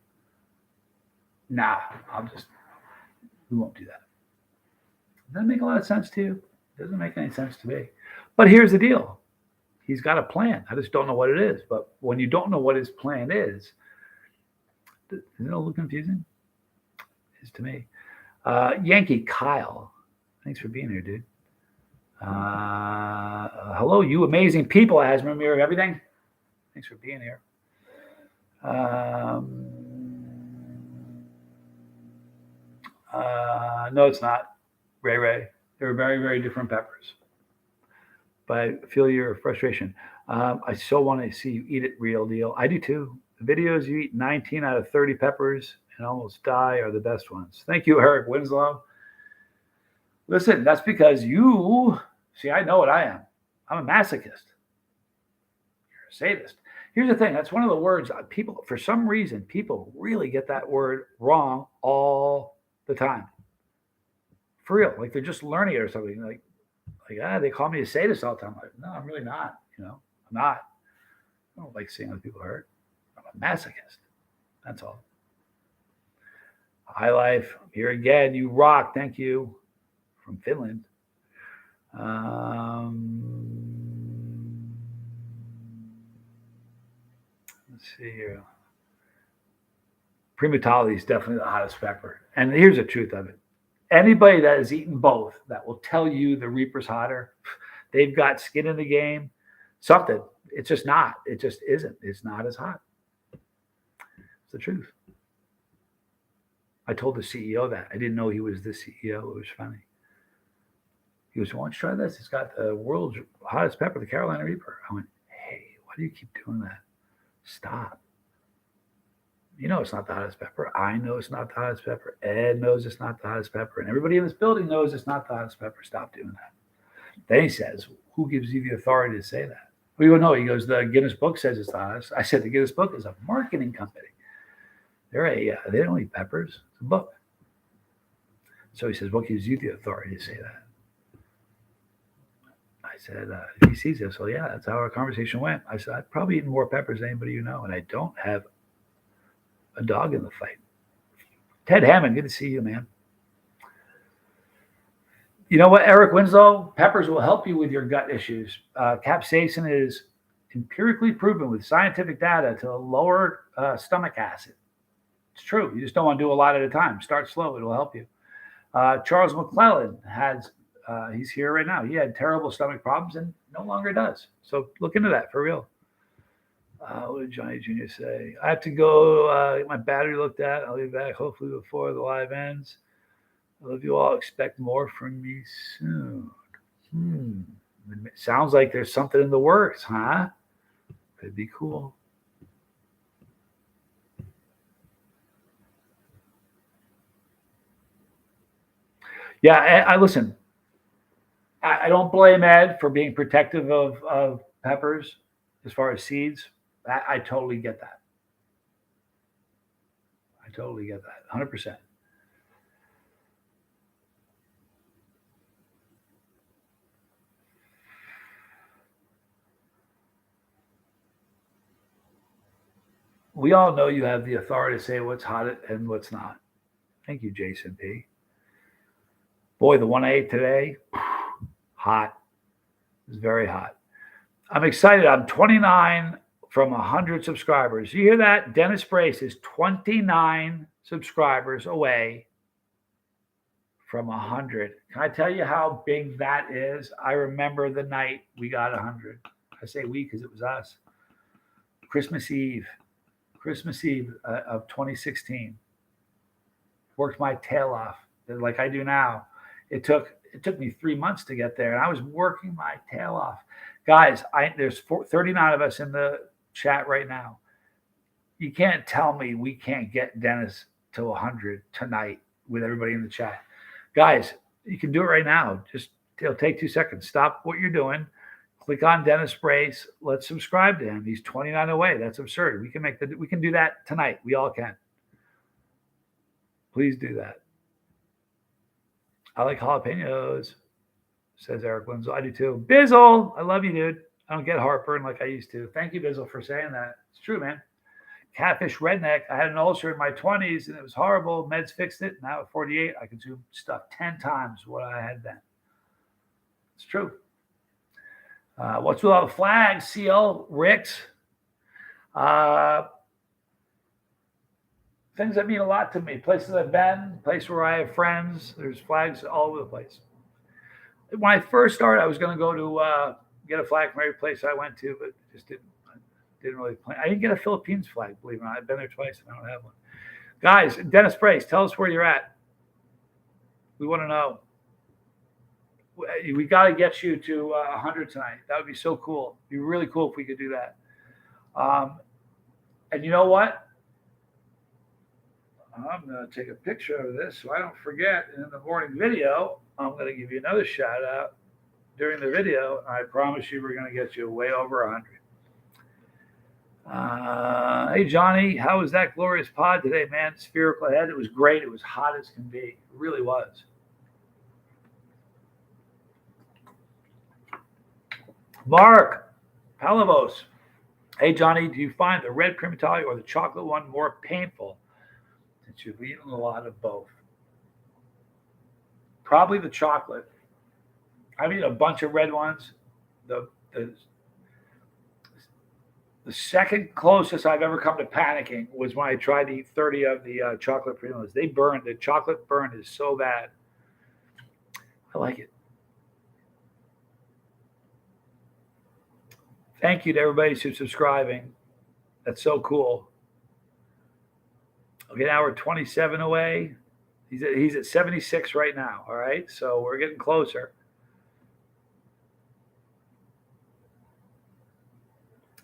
A: Nah, we won't do that. Doesn't make a lot of sense to you. Doesn't make any sense to me. But here's the deal. He's got a plan. I just don't know what it is. But when you don't know what his plan is, isn't it a little confusing? It is to me. Yankee Kyle, thanks for being here, dude. Hello, you amazing people, Asma Mirror of Everything. Thanks for being here. No, it's not. Ray. They're very, very different peppers. But I feel your frustration. I so want to see you eat it, real deal. I do too. The videos you eat 19 out of 30 peppers and almost die are the best ones. Thank you, Eric Winslow. Listen, that's because you see, I know what I am. I'm a masochist. You're a sadist. Here's the thing. That's one of the words people, for some reason, people really get that word wrong all the time. For real. Like they're just learning it or something. Like, they call me a sadist all the time. Like, no, I'm really not. I'm not. I don't like seeing other people hurt. I'm a masochist. That's all. High Life, I'm here again. You rock. Thank you. From Finland. Let's see here. Primatali is definitely the hottest pepper. And here's the truth of it. Anybody that has eaten both that will tell you the Reaper's hotter. They've got skin in the game. Something. It's just not. It just isn't. It's not as hot. It's the truth. I told the CEO that. I didn't know he was the CEO. It was funny. He goes, why don't you try this? It's got the world's hottest pepper, the Carolina Reaper. I went, hey, why do you keep doing that? Stop. You know it's not the hottest pepper. I know it's not the hottest pepper. Ed knows it's not the hottest pepper. And everybody in this building knows it's not the hottest pepper. Stop doing that. Then he says, who gives you the authority to say that? We go, no. He goes, the Guinness book says it's the hottest. I said, the Guinness book is a marketing company. They don't eat peppers. It's a book. So he says, what gives you the authority to say that? I said, he sees this. So yeah, that's how our conversation went. I said, I've probably eaten more peppers than anybody you know, and I don't have a dog in the fight. Ted Hammond, good to see you, man. You know what, Eric Winslow? Peppers will help you with your gut issues. Capsaicin is empirically proven with scientific data to lower stomach acid. It's true. You just don't want to do a lot at a time. Start slow. It'll help you. Charles McClellan he's here right now. He had terrible stomach problems and no longer does. So look into that for real. What did Johnny Jr. say? I have to go get my battery looked at. I'll be back hopefully before the live ends. I love you all. Expect more from me soon. It sounds like there's something in the works, huh? Could be cool. Yeah, I listen. I don't blame Ed for being protective of peppers as far as seeds. I totally get that. I totally get that. 100%. We all know you have the authority to say what's hot and what's not. Thank you, Jason P. Boy, the one I ate today, hot. It was very hot. I'm excited. I'm 29 from 100 subscribers. You hear that? Dennis Brace is 29 subscribers away from 100. Can I tell you how big that is? I remember the night we got 100. I say we because it was us. Christmas Eve, of 2016. Worked my tail off like I do now. It took me 3 months to get there, and I was working my tail off. Guys, there's 39 of us in the chat right now. You can't tell me we can't get Dennis to 100 tonight with everybody in the chat. Guys, you can do it right now. Just it'll take 2 seconds. Stop what you're doing. Click on Dennis Brace. Let's subscribe to him. He's 29 away. That's absurd. We can do that tonight. We all can. Please do that. I like jalapenos, says Eric Winslow. I do too. Bizzle, I love you, dude. I don't get heartburn like I used to. Thank you, Bizzle, for saying that. It's true, man. Catfish redneck. I had an ulcer in my 20s and it was horrible. Meds fixed it. Now at 48, I consume stuff 10 times what I had then. It's true. What's with all the flags? CL, Ricks. Things that mean a lot to me. Places I've been, places where I have friends. There's flags all over the place. When I first started, I was going to go to get a flag from every place I went to, but just didn't really plan. I didn't get a Philippines flag, believe it or not. I've been there twice and I don't have one. Guys, Dennis Brace, tell us where you're at. We want to know. We got to get you to 100 tonight. That would be so cool. It'd be really cool if we could do that. And you know what? I'm going to take a picture of this so I don't forget. And in the morning video, I'm going to give you another shout out during the video. I promise you we're going to get you way over 100. Hey, Johnny, how was that glorious pod today, man? Spherical head. It was great. It was hot as can be. It really was. Mark Palavos. Hey, Johnny, do you find the red primatology or the chocolate one more painful since you've eaten a lot of both? Probably the chocolate. I've eaten a bunch of red ones. The second closest I've ever come to panicking was when I tried to eat 30 of the chocolate pralines. They burn. The chocolate burn is so bad. I like it. Thank you to everybody who's subscribing. That's so cool. Okay, now we're 27 away. He's at 76 right now. All right, so we're getting closer.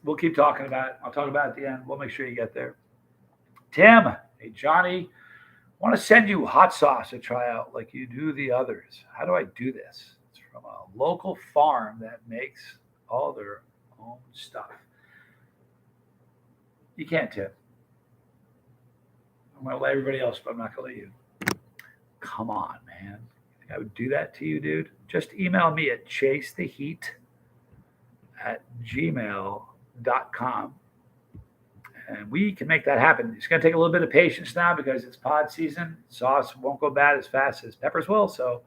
A: We'll keep talking about it. I'll talk about it at the end. We'll make sure you get there. Tim, hey, Johnny, I want to send you hot sauce to try out like you do the others. How do I do this? It's from a local farm that makes all their own stuff. You can't, Tim. I'm going to let everybody else, but I'm not going to let you. Come on, man. I would do that to you, dude. Just email me at chasetheheat@gmail.com. And we can make that happen. It's going to take a little bit of patience now because it's pod season. Sauce won't go bad as fast as peppers will. So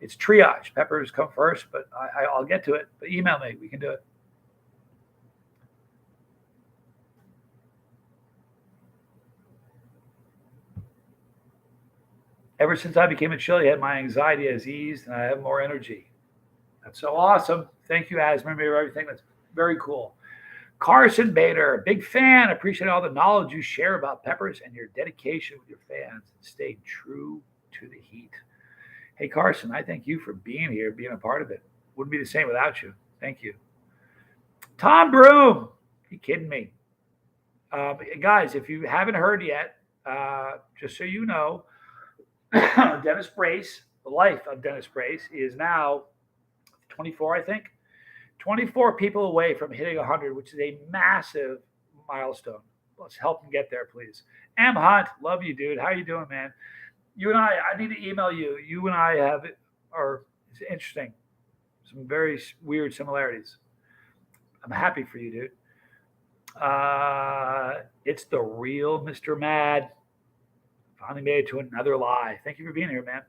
A: it's triage. Peppers come first, but I'll get to it. But email me. We can do it. Ever since I became a chili, my anxiety has eased and I have more energy. That's so awesome. Thank you, Asmer, for everything. That's very cool. Carson Bader, big fan. Appreciate all the knowledge you share about peppers and your dedication with your fans and staying true to the heat. Hey, Carson, I thank you for being here, being a part of it. Wouldn't be the same without you. Thank you. Tom Broom, you kidding me? Guys, if you haven't heard yet, just so you know, Dennis Brace the life of Dennis Brace. He is now 24, I think. 24 people away from hitting 100, which is a massive milestone. Let's help him get there, please. M. Hunt, love you, dude. How you doing, man? You and I need to email you. You and I it's interesting. Some very weird similarities. I'm happy for you, dude. It's the real Mr. Mad. Finally made it to another lie. Thank you for being here, man.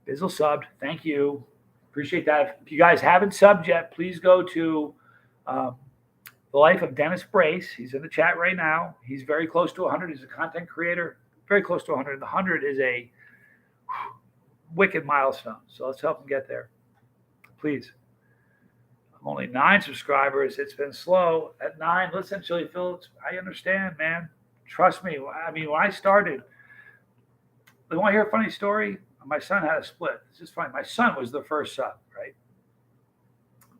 A: Bizzle subbed. Thank you. Appreciate that. If you guys haven't subbed yet, please go to The Life of Dennis Brace. He's in the chat right now. He's very close to 100. He's a content creator. Very close to 100. The 100 is a wicked milestone. So let's help him get there. Please. Only 9 subscribers. It's been slow. At 9, listen, Chili Phillips, I understand, man. Trust me. I mean, when I started, you want to hear a funny story? My son had a split. It's just funny. My son was the first sub, right?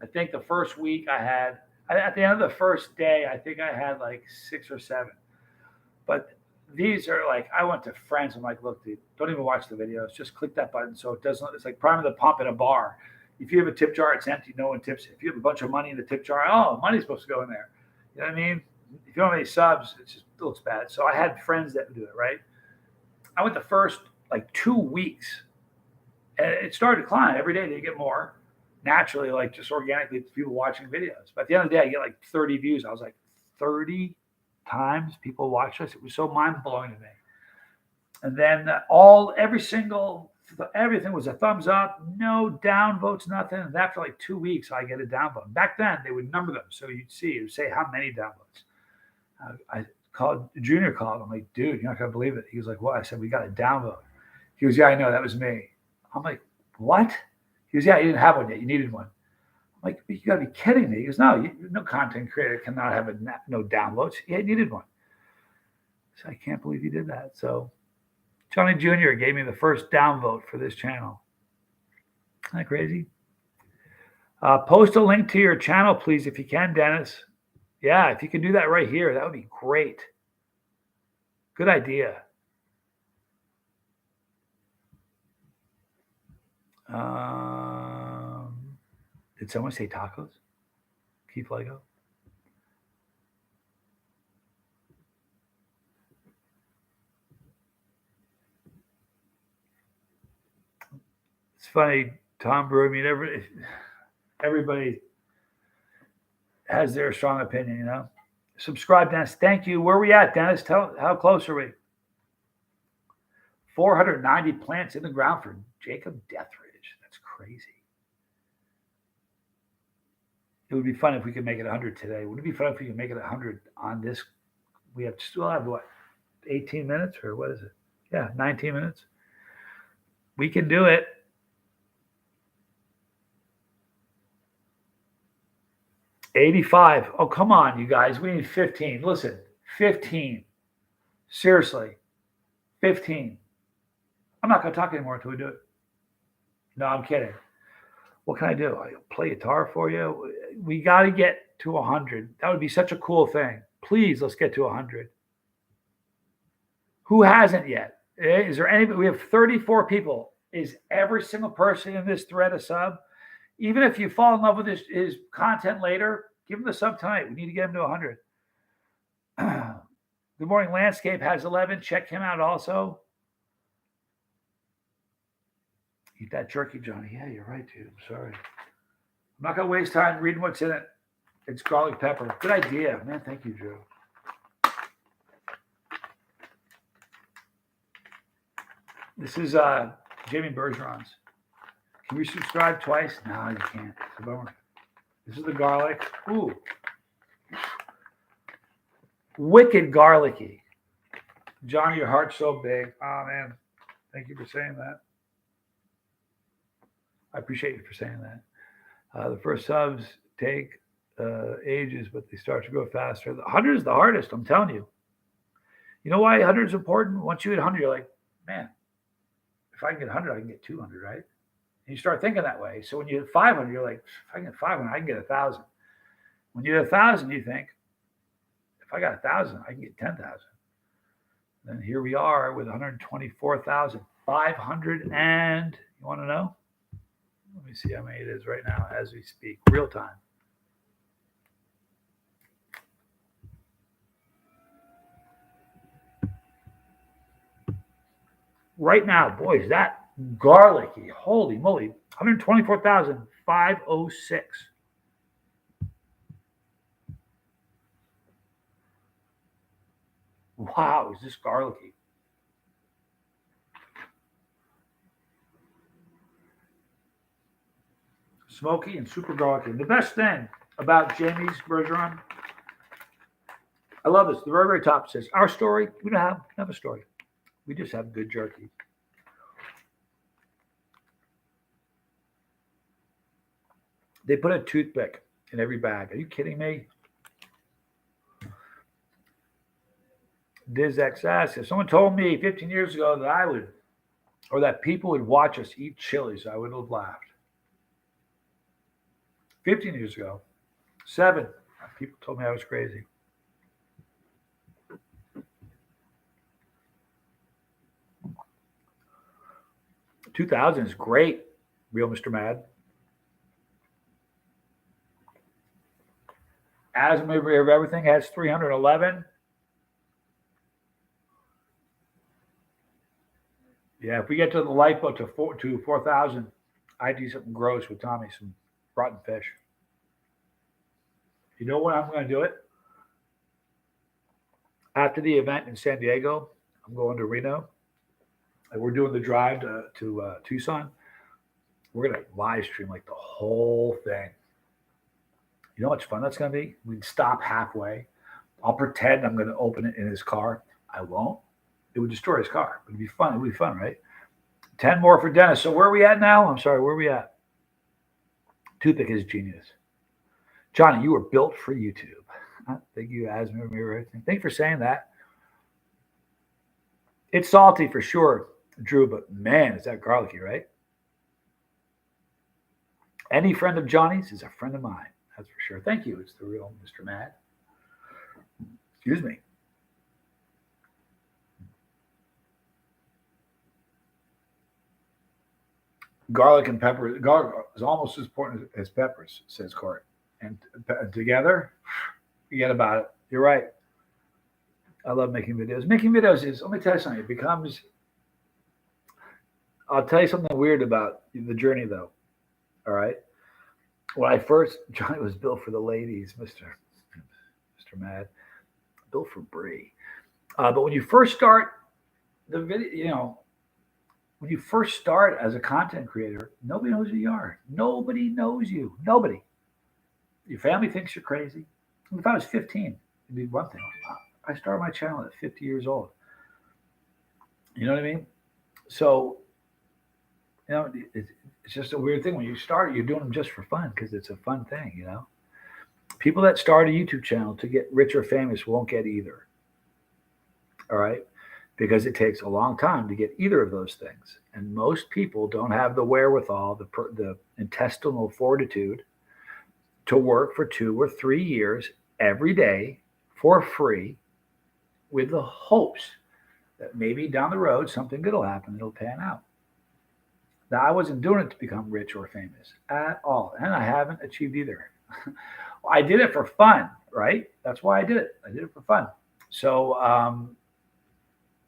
A: I think the first week at the end of the first day, I think I had like 6 or 7. But these are like, I went to friends. I'm like, look, dude, don't even watch the videos. Just click that button so it doesn't, it's like priming the pump in a bar. If you have a tip jar, it's empty. No one tips it. If you have a bunch of money in the tip jar, money's supposed to go in there. You know what I mean? If you don't have any subs, it looks bad. So I had friends that would do it, right? I went the first like 2 weeks, and it started to climb. Every day they get more naturally, like just organically, people watching videos. But at the end of the day, I get like 30 views. I was like, 30 times people watch this. It was so mind blowing to me. And then everything was a thumbs up, no downvotes, nothing. And after like 2 weeks, I get a downvote. Back then, they would number them, so you'd see, it would say how many downvotes. I called Junior. I'm like, dude, you're not gonna believe it. He was like, what? I said, we got a downvote. He goes, yeah, I know, that was me. I'm like, what? He goes, yeah, you didn't have one yet. You needed one. I'm like, you gotta be kidding me. He goes, no, no content creator cannot have no downloads. Yeah, he needed one. So I can't believe he did that. So Johnny Jr. gave me the first downvote for this channel. Isn't that crazy? Post a link to your channel, please, if you can, Dennis. Yeah, if you can do that right here, that would be great. Good idea. Did someone say tacos? Keith Lego? It's funny, Tom Brew. I mean, everybody has their strong opinion, you know. Subscribe, Dennis. Thank you. Where are we at, Dennis? How close are we? 490 plants in the ground for Jacob Deathridge. That's crazy. It would be fun if we could make it 100 today. Would it be fun if we could make it 100 on this? We still have what, 18 minutes or what is it? Yeah, 19 minutes. We can do it. $85. Oh, come on, you guys. We need 15. Listen, 15. Seriously, 15. I'm not going to talk anymore until we do it. No, I'm kidding. What can I do? I'll play guitar for you. We got to get to 100. That would be such a cool thing. Please, let's get to 100. Who hasn't yet? Is there anybody? We have 34 people. Is every single person in this thread a sub? Even if you fall in love with his content later, give him the sub tonight. We need to get him to 100. Good Morning Landscape has 11. Check him out also. Eat that jerky, Johnny. Yeah, you're right, dude. I'm sorry. I'm not going to waste time reading what's in it. It's garlic pepper. Good idea. Man, thank you, Drew. This is Jamie Bergeron's. Can you subscribe twice? No, you can't. It's a bummer. This is the garlic. Ooh. Wicked garlicky. Johnny, your heart's so big. Oh, man. Thank you for saying that. I appreciate you for saying that. The first subs take ages, but they start to grow faster. The 100 is the hardest, I'm telling you. You know why 100 is important? Once you hit 100, you're like, man, if I can get 100, I can get 200, right? And you start thinking that way. So when you hit 500, you're like, if I can get 500, I can get 1,000. When you hit 1,000, you think, if I got 1,000, I can get 10,000. Then here we are with 124,500 and You want to know? Let me see how many it is right now as we speak, real time. Right now, boys, that garlicky, holy moly, 124,506. Wow, is this garlicky? Smoky and super garlicky. The best thing about Jamie's Bergeron, I love this. The very, very top says, our story, we don't have a story. We just have good jerky. They put a toothpick in every bag. Are you kidding me? Diz XS. If someone told me 15 years ago that I would, or that people would watch us eat chilies, I would have laughed. 15 years ago, 7, people told me I was crazy. $2,000 is great, real Mr. Mad. As of everything has 311. Yeah, if we get to the lifeboat to 4,000, I'd do something gross with Tommy, some rotten fish. You know when I'm going to do it? After the event in San Diego, I'm going to Reno. And we're doing the drive to Tucson. We're going to live stream like the whole thing. You know how much fun that's going to be? We'd stop halfway. I'll pretend I'm going to open it in his car. I won't. It would destroy his car. It'd be fun. It would be fun, right? 10 more for Dennis. So where are we at now? I'm sorry, where are we at? Toothpick is genius. Johnny, you were built for YouTube. Thank you, Asmir. Thank you for saying that. It's salty for sure, Drew, but man, is that garlicky, right? Any friend of Johnny's is a friend of mine. That's for sure. Thank you. It's the real Mr. Mad. Excuse me. Garlic and pepper. Garlic is almost as important as peppers, says Court. And together, forget about it. You're right. I love making videos. Making videos is, let me tell you something, it becomes, I'll tell you something weird about the journey though. All right. When I first, Johnny was built for the ladies, Mr. Mad, built for Brie. But when you first start the video, when you first start as a content creator, nobody knows who you are. Nobody knows you. Nobody. Your family thinks you're crazy. If I was 15, it'd be one thing. I started my channel at 50 years old. You know what I mean? So, it's just a weird thing. When you start, you're doing them just for fun because it's a fun thing, People that start a YouTube channel to get rich or famous won't get either. All right? Because it takes a long time to get either of those things. And most people don't have the wherewithal, the intestinal fortitude to work for 2 or 3 years every day for free with the hopes that maybe down the road something good will happen, it'll pan out. Now, I wasn't doing it to become rich or famous at all, and I haven't achieved either. I did it for fun, right? That's why I did it. I did it for fun. So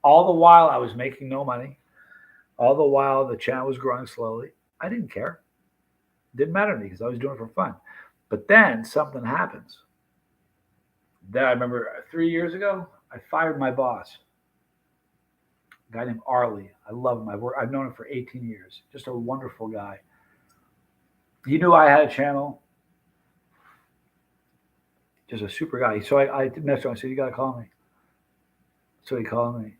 A: all the while I was making no money, all the while the channel was growing slowly, I didn't care. It didn't matter to me because I was doing it for fun. But then something happens. Then I remember 3 years ago, I fired my boss, a guy named Arlie. I love him. I've known him for 18 years. Just a wonderful guy. He knew I had a channel. Just a super guy. So I messaged him. I said, you got to call me. So he called me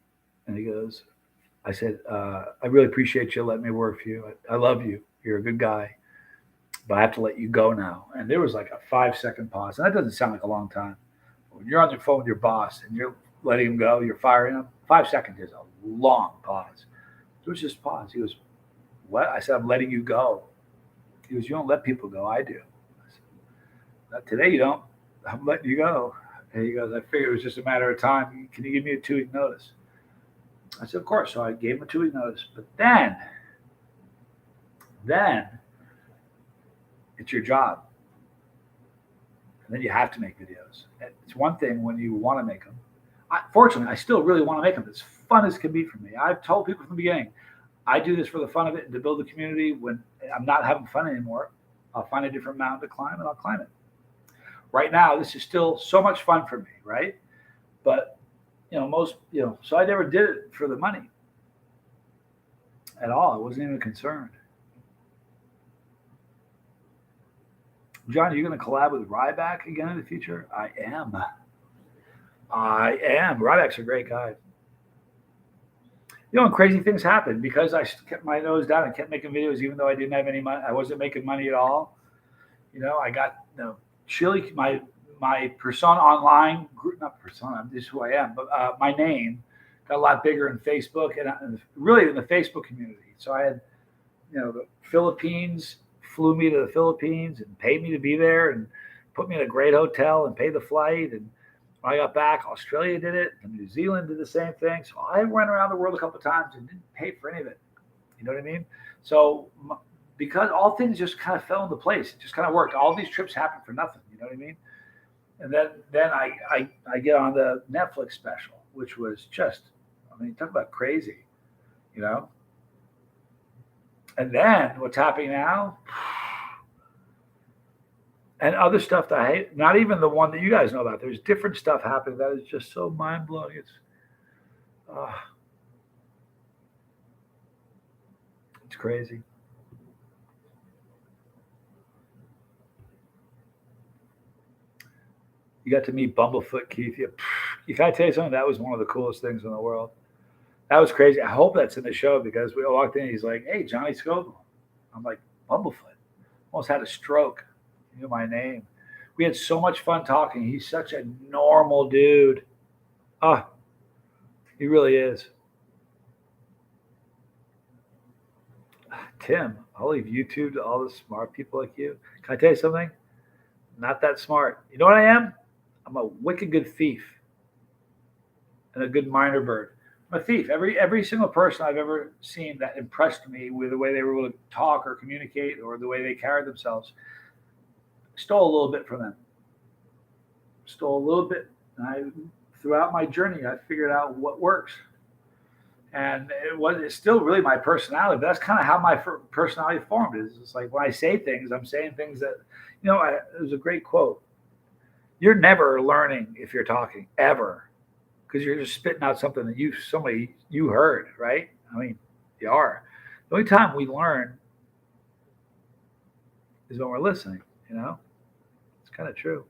A: and he goes, I said, I really appreciate you letting me work for you. I love you. You're a good guy. But I have to let you go now. And there was like a 5-second pause. And that doesn't sound like a long time. When you're on your phone with your boss and you're letting him go, you're firing him, 5 seconds is a long pause. It was just pause. He goes, what? I said, I'm letting you go. He goes, you don't let people go. I do. I said, not today you don't. I'm letting you go. And he goes, I figured it was just a matter of time. Can you give me a 2-week notice? I said, of course. So I gave him a 2-week notice. But then then it's your job. And then you have to make videos. It's one thing when you want to make them. Fortunately, I still really want to make them. It's fun as can be for me. I've told people from the beginning, I do this for the fun of it and to build a community. When I'm not having fun anymore, I'll find a different mountain to climb and I'll climb it. Right now, this is still so much fun for me, right? But so I never did it for the money at all. I wasn't even concerned. John, are you going to collab with Ryback again in the future? I am. I am. Ryback's a great guy. And crazy things happen because I kept my nose down and kept making videos, even though I didn't have any money. I wasn't making money at all. I got chili. My persona online, not persona, this is who I am, but my name got a lot bigger in Facebook and really in the Facebook community. So I had, the Philippines flew me to the Philippines and paid me to be there and put me in a great hotel and paid the flight. And when I got back, Australia did it, and New Zealand did the same thing. So I went around the world a couple of times and didn't pay for any of it. You know what I mean? So because all things just kind of fell into place, it just kind of worked. All these trips happened for nothing. You know what I mean? And then I get on the Netflix special, which was just, talk about crazy, And then what's happening now, and other stuff that I hate, not even the one that you guys know about. There's different stuff happening that is just so mind blowing. It's crazy. You got to meet Bumblefoot, Keith. Can I tell you something? That was one of the coolest things in the world. That was crazy. I hope that's in the show because we walked in. He's like, "Hey, Johnny Scoville." I'm like, "Bumblefoot." Almost had a stroke. He knew my name. We had so much fun talking. He's such a normal dude. Ah, he really is. Tim, I'll leave YouTube to all the smart people like you. Can I tell you something? Not that smart. You know what I am? I'm a wicked good thief and a good miner bird. I'm a thief. Every single person I've ever seen that impressed me with the way they were able to talk or communicate or the way they carried themselves, stole a little bit from them. Stole a little bit. And throughout my journey, I figured out what works. And it's still really my personality. But that's kind of how my personality formed. It's like when I say things, I'm saying things that, there's a great quote. You're never learning if you're talking, ever. Because you're just spitting out something that you heard, right? You are. The only time we learn is when we're listening. It's kind of true.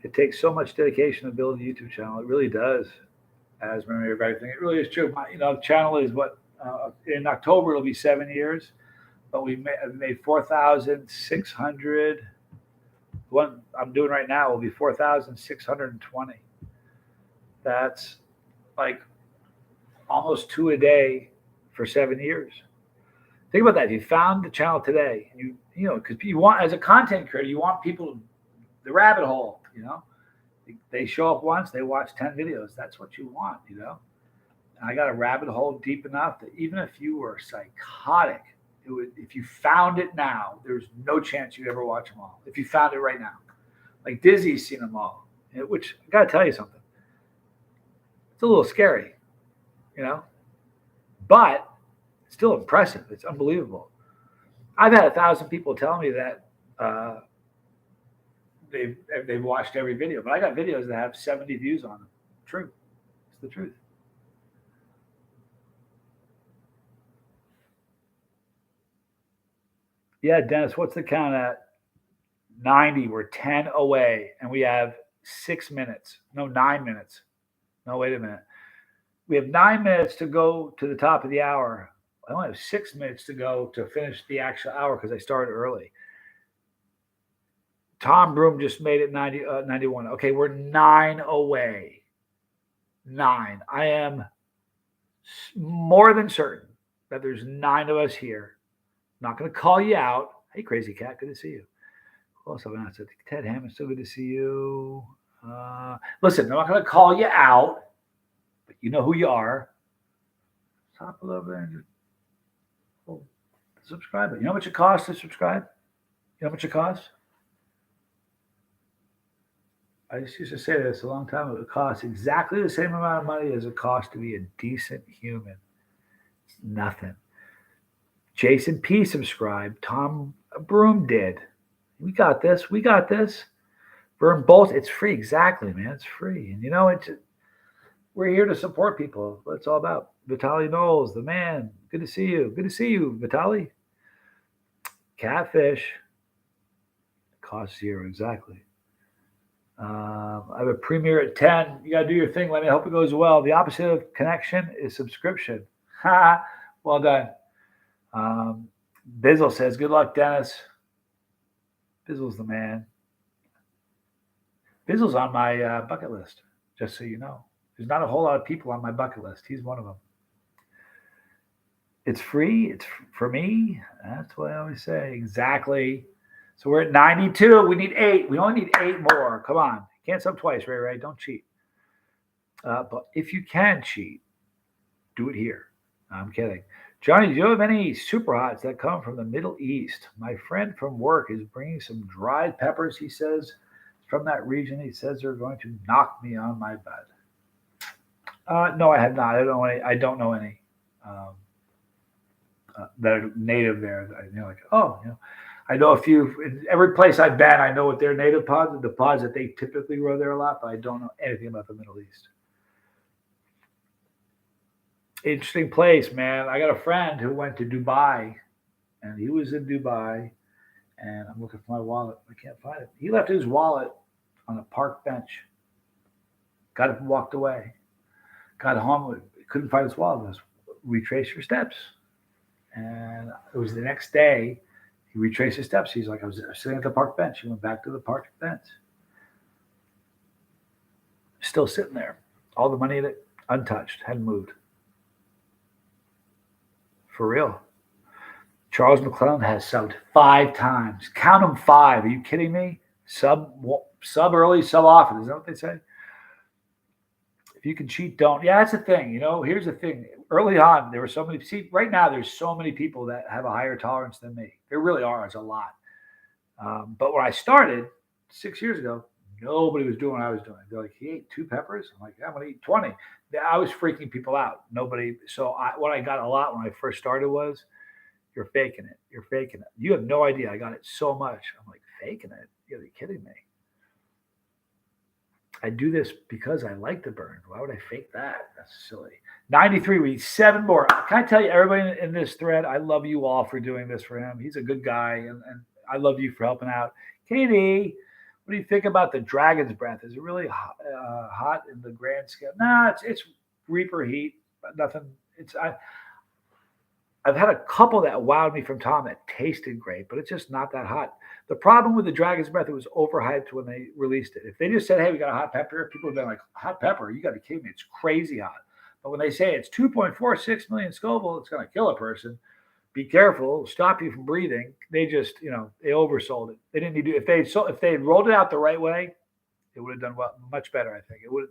A: It takes so much dedication to build a YouTube channel. It really does. As memory of everything, it really is true. The channel is in October it'll be 7 years, but we made 4,600. One I'm doing right now will be 4,620. That's like almost 2 a day for 7 years. Think about that. If you found the channel today, because you want, as a content creator, you want people, the rabbit hole, They show up once, they watch 10 videos. That's what you want. And I got a rabbit hole deep enough that even if you were psychotic, if you found it now, there's no chance you'd ever watch them all. If you found it right now. Like Dizzy's seen them all, which I got to tell you something. It's a little scary, but it's still impressive. It's unbelievable. I've had 1,000 people tell me that they've watched every video, but I got videos that have 70 views on them. True. It's the truth. Yeah, Dennis, what's the count at? 90. We're 10 away, and we have 6 minutes. No, 9 minutes. No, wait a minute. We have 9 minutes to go to the top of the hour. I only have 6 minutes to go to finish the actual hour because I started early. Tom Broom just made it 91. Okay, we're 9 away. 9. I am more than certain that there's 9 of us here. I'm not going to call you out. Hey, Crazy Cat, good to see you. Who else have I announced? Ted Hammond, still good to see you. Listen, I'm not going to call you out, but you know who you are. Stop a little bit and just subscribe button. You know how much it costs to subscribe? You know how much it costs? I just used to say this a long time ago. It costs exactly the same amount of money as it costs to be a decent human. It's nothing. Jason P subscribed. Tom Broom did. We got this. We got this. Vern Bolt, it's free. Exactly, man. It's free. And we're here to support people. What it's all about. Vitaly Knowles, the man. Good to see you. Good to see you, Vitaly. Catfish. Cost zero, exactly. I have a premiere at 10. You got to do your thing, Lenny. I hope it goes well. The opposite of connection is subscription. Ha! Well done. Bizzle says, good luck, Dennis. Bizzle's the man. Bizzle's on my bucket list, just so you know. There's not a whole lot of people on my bucket list. He's one of them. It's free. It's for me. That's what I always say. Exactly. So we're at 92. We need 8. We only need 8 more. Come on. Can't sub twice, Ray. Don't cheat. But if you can cheat, do it here. No, I'm kidding. Johnny, do you have any super hots that come from the Middle East? My friend from work is bringing some dried peppers, he says, from that region. He says they're going to knock me on my bed. No, I have not. I don't know any that are native there. I know a few. In every place I've been, I know what their native pods, the pods that they typically grow there a lot, but I don't know anything about the Middle East. Interesting place, man. I got a friend who went to Dubai, and he was in Dubai, and I'm looking for my wallet. I can't find it. He left his wallet on a park bench. Got up and walked away. Got home, couldn't find his wallet. He goes, retrace your steps. And it was the next day. He retraced his steps. He's like, I was sitting at the park bench. He went back to the park bench. Still sitting there. All the money in it, untouched, hadn't moved. For real. Charles McClellan has subbed 5 times. Count them 5. Are you kidding me? Sub early, sub often. Is that what they say? If you can cheat, don't. Yeah, that's the thing. Here's the thing. Early on, there were so many. See, right now, there's so many people that have a higher tolerance than me. There really are. It's a lot. But when I started 6 years ago, nobody was doing what I was doing. They're like, he ate 2 peppers? I'm like, yeah, I'm going to eat 20. I was freaking people out. Nobody. So what I got a lot when I first started was, you're faking it. You're faking it. You have no idea. I got it so much. I'm like, faking it? You're kidding me. I do this because I like the burn. Why would I fake that? That's silly. 93, we need 7 more. Can I tell you, everybody in this thread, I love you all for doing this for him. He's a good guy, and I love you for helping out. Katie, what do you think about the dragon's breath? Is it really hot in the grand scale? Nah, it's reaper heat. Nothing. I've had a couple that wowed me from Tom that tasted great, but it's just not that hot. The problem with the Dragon's Breath, it was overhyped when they released it. If they just said, hey, we got a hot pepper, people would have been like, hot pepper? You got to be kidding me. It's crazy hot. But when they say it's 2.46 million Scoville, it's going to kill a person. Be careful. It'll stop you from breathing. They just, they oversold it. They didn't need to. If they had rolled it out the right way, it would have done much better, I think. It would have.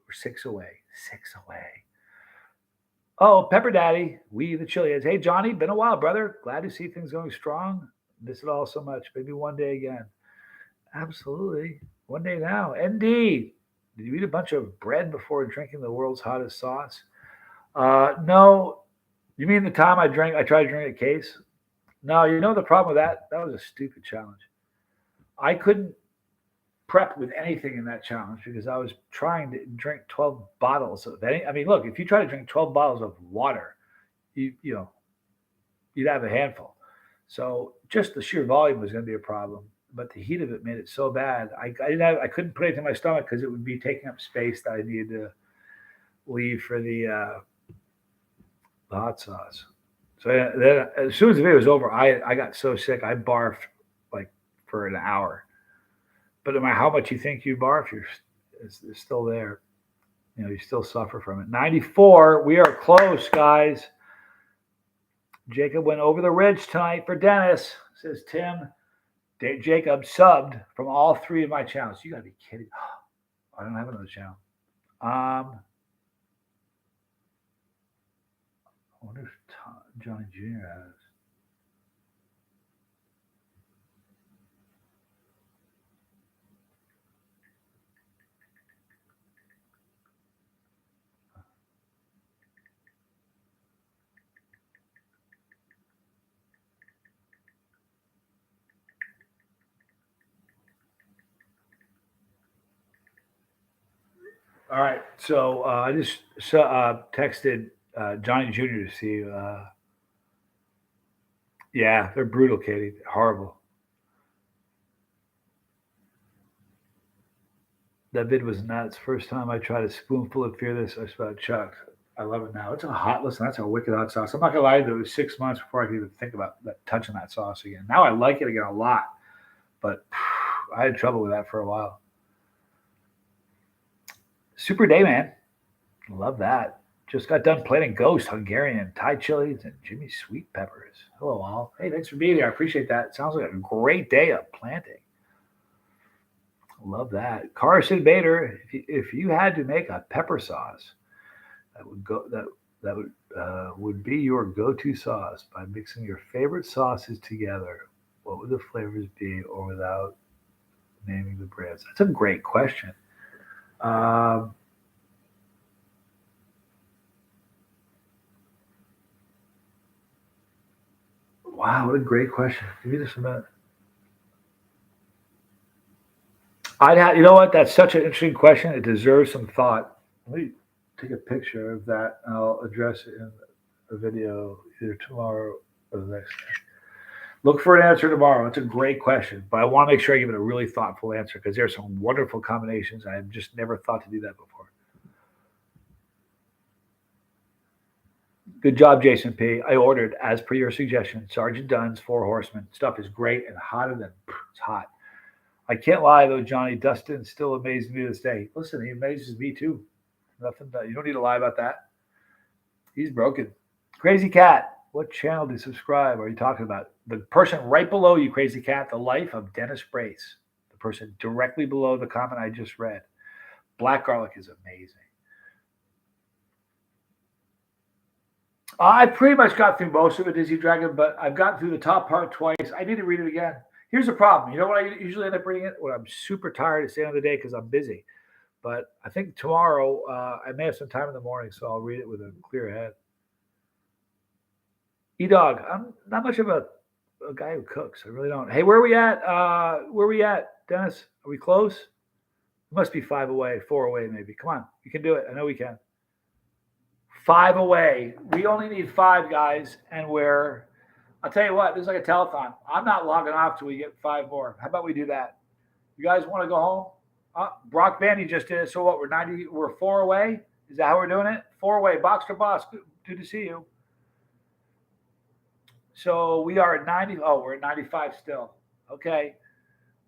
A: We're 6 away. 6 away. Oh, Pepper Daddy, we the Chiliheads. Hey, Johnny, been a while, brother. Glad to see things going strong. Miss it all so much. Maybe one day again. Absolutely. One day now. ND, did you eat a bunch of bread before drinking the world's hottest sauce? No. You mean the time I tried to drink a case? No, the problem with that? That was a stupid challenge. I couldn't prep with anything in that challenge because I was trying to drink 12 bottles of any. I mean, look, if you try to drink 12 bottles of water, you'd have a handful. So just the sheer volume was going to be a problem, but the heat of it made it so bad. I couldn't put it in my stomach because it would be taking up space that I needed to leave for the hot sauce. So then, as soon as the video was over, I got so sick I barfed like for an hour. But no matter how much you think you barf, it's still there. You still suffer from it. 94, we are close, guys. Jacob went over the ridge tonight for Dennis, says Tim. Jacob subbed from all 3 of my channels. You got to be kidding. I don't have another channel. I wonder if Johnny Jr. has. All right. So I just texted Johnny Jr. to see. Yeah, they're brutal, Katie. Horrible. That vid was nuts. First time I tried a spoonful of Fearless, I spelled Chuck. I love it now. It's a hot, listen, that's a wicked hot sauce. I'm not going to lie to you, it was 6 months before I could even think about touching that sauce again. Now I like it again a lot, but I had trouble with that for a while. Super day, man. Love that. Just got done planting Ghost, Hungarian, Thai chilies, and Jimmy Sweet Peppers. Hello, all. Hey, thanks for being here. I appreciate that. It sounds like a great day of planting. Love that. Carson Bader, if you had to make a pepper sauce, that would be your go-to sauce by mixing your favorite sauces together. What would the flavors be, or without naming the brands? That's a great question. Um, wow, what a great question. Give me just a minute. I'd have, you know what? That's such an interesting question. It deserves some thought. Let me take a picture of that, and I'll address it in a video either tomorrow or the next day. Look for an answer tomorrow. It's a great question, but I want to make sure I give it a really thoughtful answer because there's some wonderful combinations. I've just never thought to do that before. Good job, Jason P. I ordered, as per your suggestion, Sergeant Dunn's Four Horsemen. Stuff is great and hotter than it's hot. I can't lie though, Johnny. Dustin still amazes me to this day. Listen, he amazes me too. Nothing. You don't need to lie about that. He's broken. Crazy Cat. What channel do you subscribe? Are you talking about the person right below you, Crazy Cat? The Life of Dennis Brace. The person directly below the comment I just read. Black garlic is amazing. I pretty much got through most of it, Dizzy Dragon, but I've gotten through the top part twice. I need to read it again. Here's the problem. You know what I usually end up reading it when I'm super tired at the end of the day because I'm busy. But I think tomorrow I may have some time in the morning, so I'll read it with a clear head. E Dog, I'm not much of a guy who cooks. I really don't. Hey, where are we at? Where are we at, Dennis? Are we close? We must be 5 away, 4 away, maybe. Come on, we can do it. I know we can. 5 away. We only need five guys, and I'll tell you what, this is like a telethon. I'm not logging off till we get five more. How about we do that? You guys want to go home? Brock Vandy just did it. So what? We're 4 away. Is that how we're doing it? 4 away. Boxer Boss, good to see you. So we are at 90. Oh, we're at 95 still. Okay.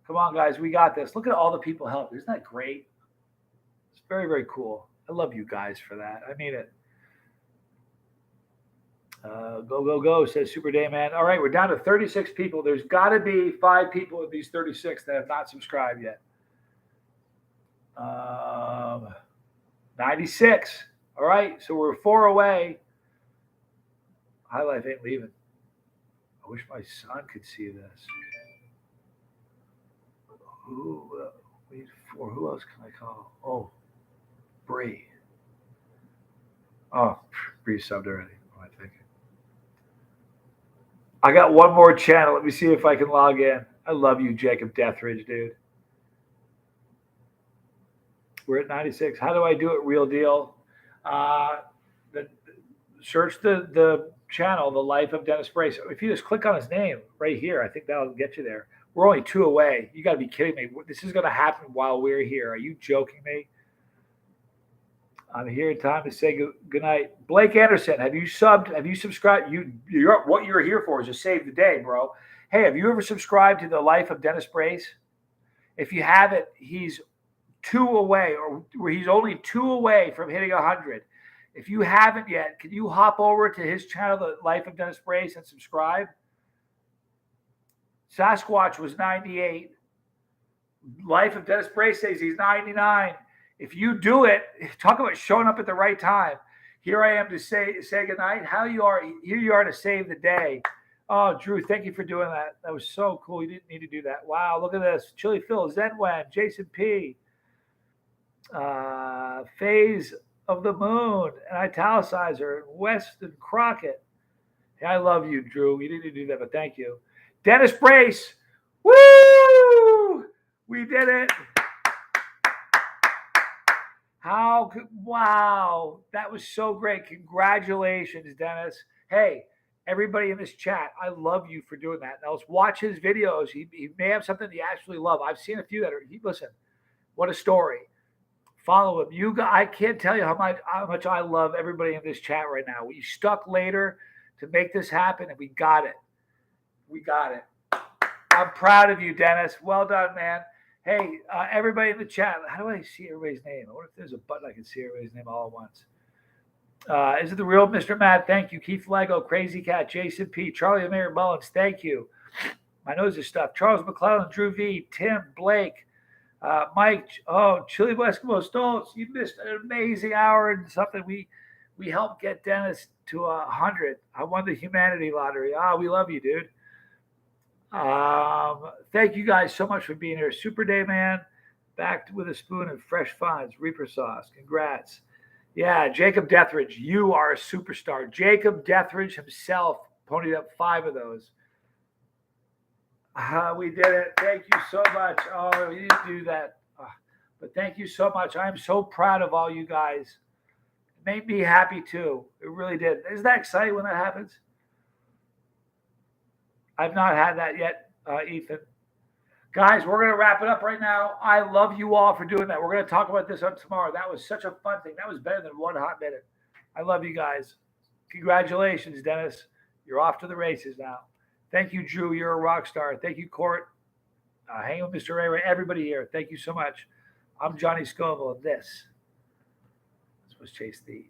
A: Come on, guys. We got this. Look at all the people helping. Isn't that great? It's very, very cool. I love you guys for that. I mean it. Go, go, go, says Super Day Man. All right, we're down to 36 people. There's got to be 5 people of these 36 that have not subscribed yet. 96. All right, so we're 4 away. High Life ain't leaving. I wish my son could see this. Who else can I call? Oh, Bree. Oh, Bree subbed already. What am I thinking? I got one more channel. Let me see if I can log in. I love you, Jacob Deathridge, dude. We're at 96. How do I do it? Real deal. Search the channel, The Life of Dennis Brace. If you just click on his name right here, I think that'll get you there. We're only 2 away. You got to be kidding me. This is going to happen while we're here. Are you joking me? I'm here in time to say good night. Blake Anderson, have you subbed? Have you subscribed? What you're here for is to save the day, bro. Hey, have you ever subscribed to The Life of Dennis Brace? If you haven't, he's 2 away, or he's only 2 away from hitting 100. If you haven't yet, can you hop over to his channel, The Life of Dennis Brace, and subscribe? Sasquatch was 98. Life of Dennis Brace says he's 99. If you do it, talk about showing up at the right time. Here I am to say goodnight. How you are? Here you are to save the day. Oh, Drew, thank you for doing that. That was so cool. You didn't need to do that. Wow, look at this. Chili Phil, Zenwen, Jason P, Phase of the Moon, an italicizer, Weston Crockett. Hey, I love you, Drew. You didn't do that, but thank you. Dennis Brace. Woo! We did it. Wow, that was so great. Congratulations, Dennis. Hey, everybody in this chat, I love you for doing that. Now let's watch his videos. He may have something you actually love. I've seen a few that are, listen, what a story. Follow him. I can't tell you how much I love everybody in this chat right now. We stuck later to make this happen, and we got it. We got it. I'm proud of you, Dennis. Well done, man. Hey, everybody in the chat, how do I see everybody's name? I wonder if there's a button I can see everybody's name all at once. Is it the real Mr. Matt? Thank you. Keith Lego, Crazy Cat, Jason P, Charlie Mayor Mullins, thank you. My nose is stuffed. Charles McClellan, Drew V, Tim, Blake, Mike, Chili Eskimo Stones. You missed an amazing hour and something. We helped get Dennis to 100. I won the humanity lottery. We love you, dude. Thank you guys so much for being here. Super Day Man, back with a spoon of fresh finds, Reaper sauce. Congrats. Yeah, Jacob Deathridge, you are a superstar. Jacob Deathridge himself ponied up 5 of those. We did it. Thank you so much. Oh, you didn't do that. But thank you so much. I'm so proud of all you guys. It made me happy too. It really did. Isn't that exciting when that happens? I've not had that yet, Ethan. Guys, we're going to wrap it up right now. I love you all for doing that. We're going to talk about this on tomorrow. That was such a fun thing. That was better than 1 hot minute. I love you guys. Congratulations, Dennis. You're off to the races now. Thank you, Drew. You're a rock star. Thank you, Court. Hang with Mr. Ray. Everybody here. Thank you so much. I'm Johnny Scoville. This was Chase the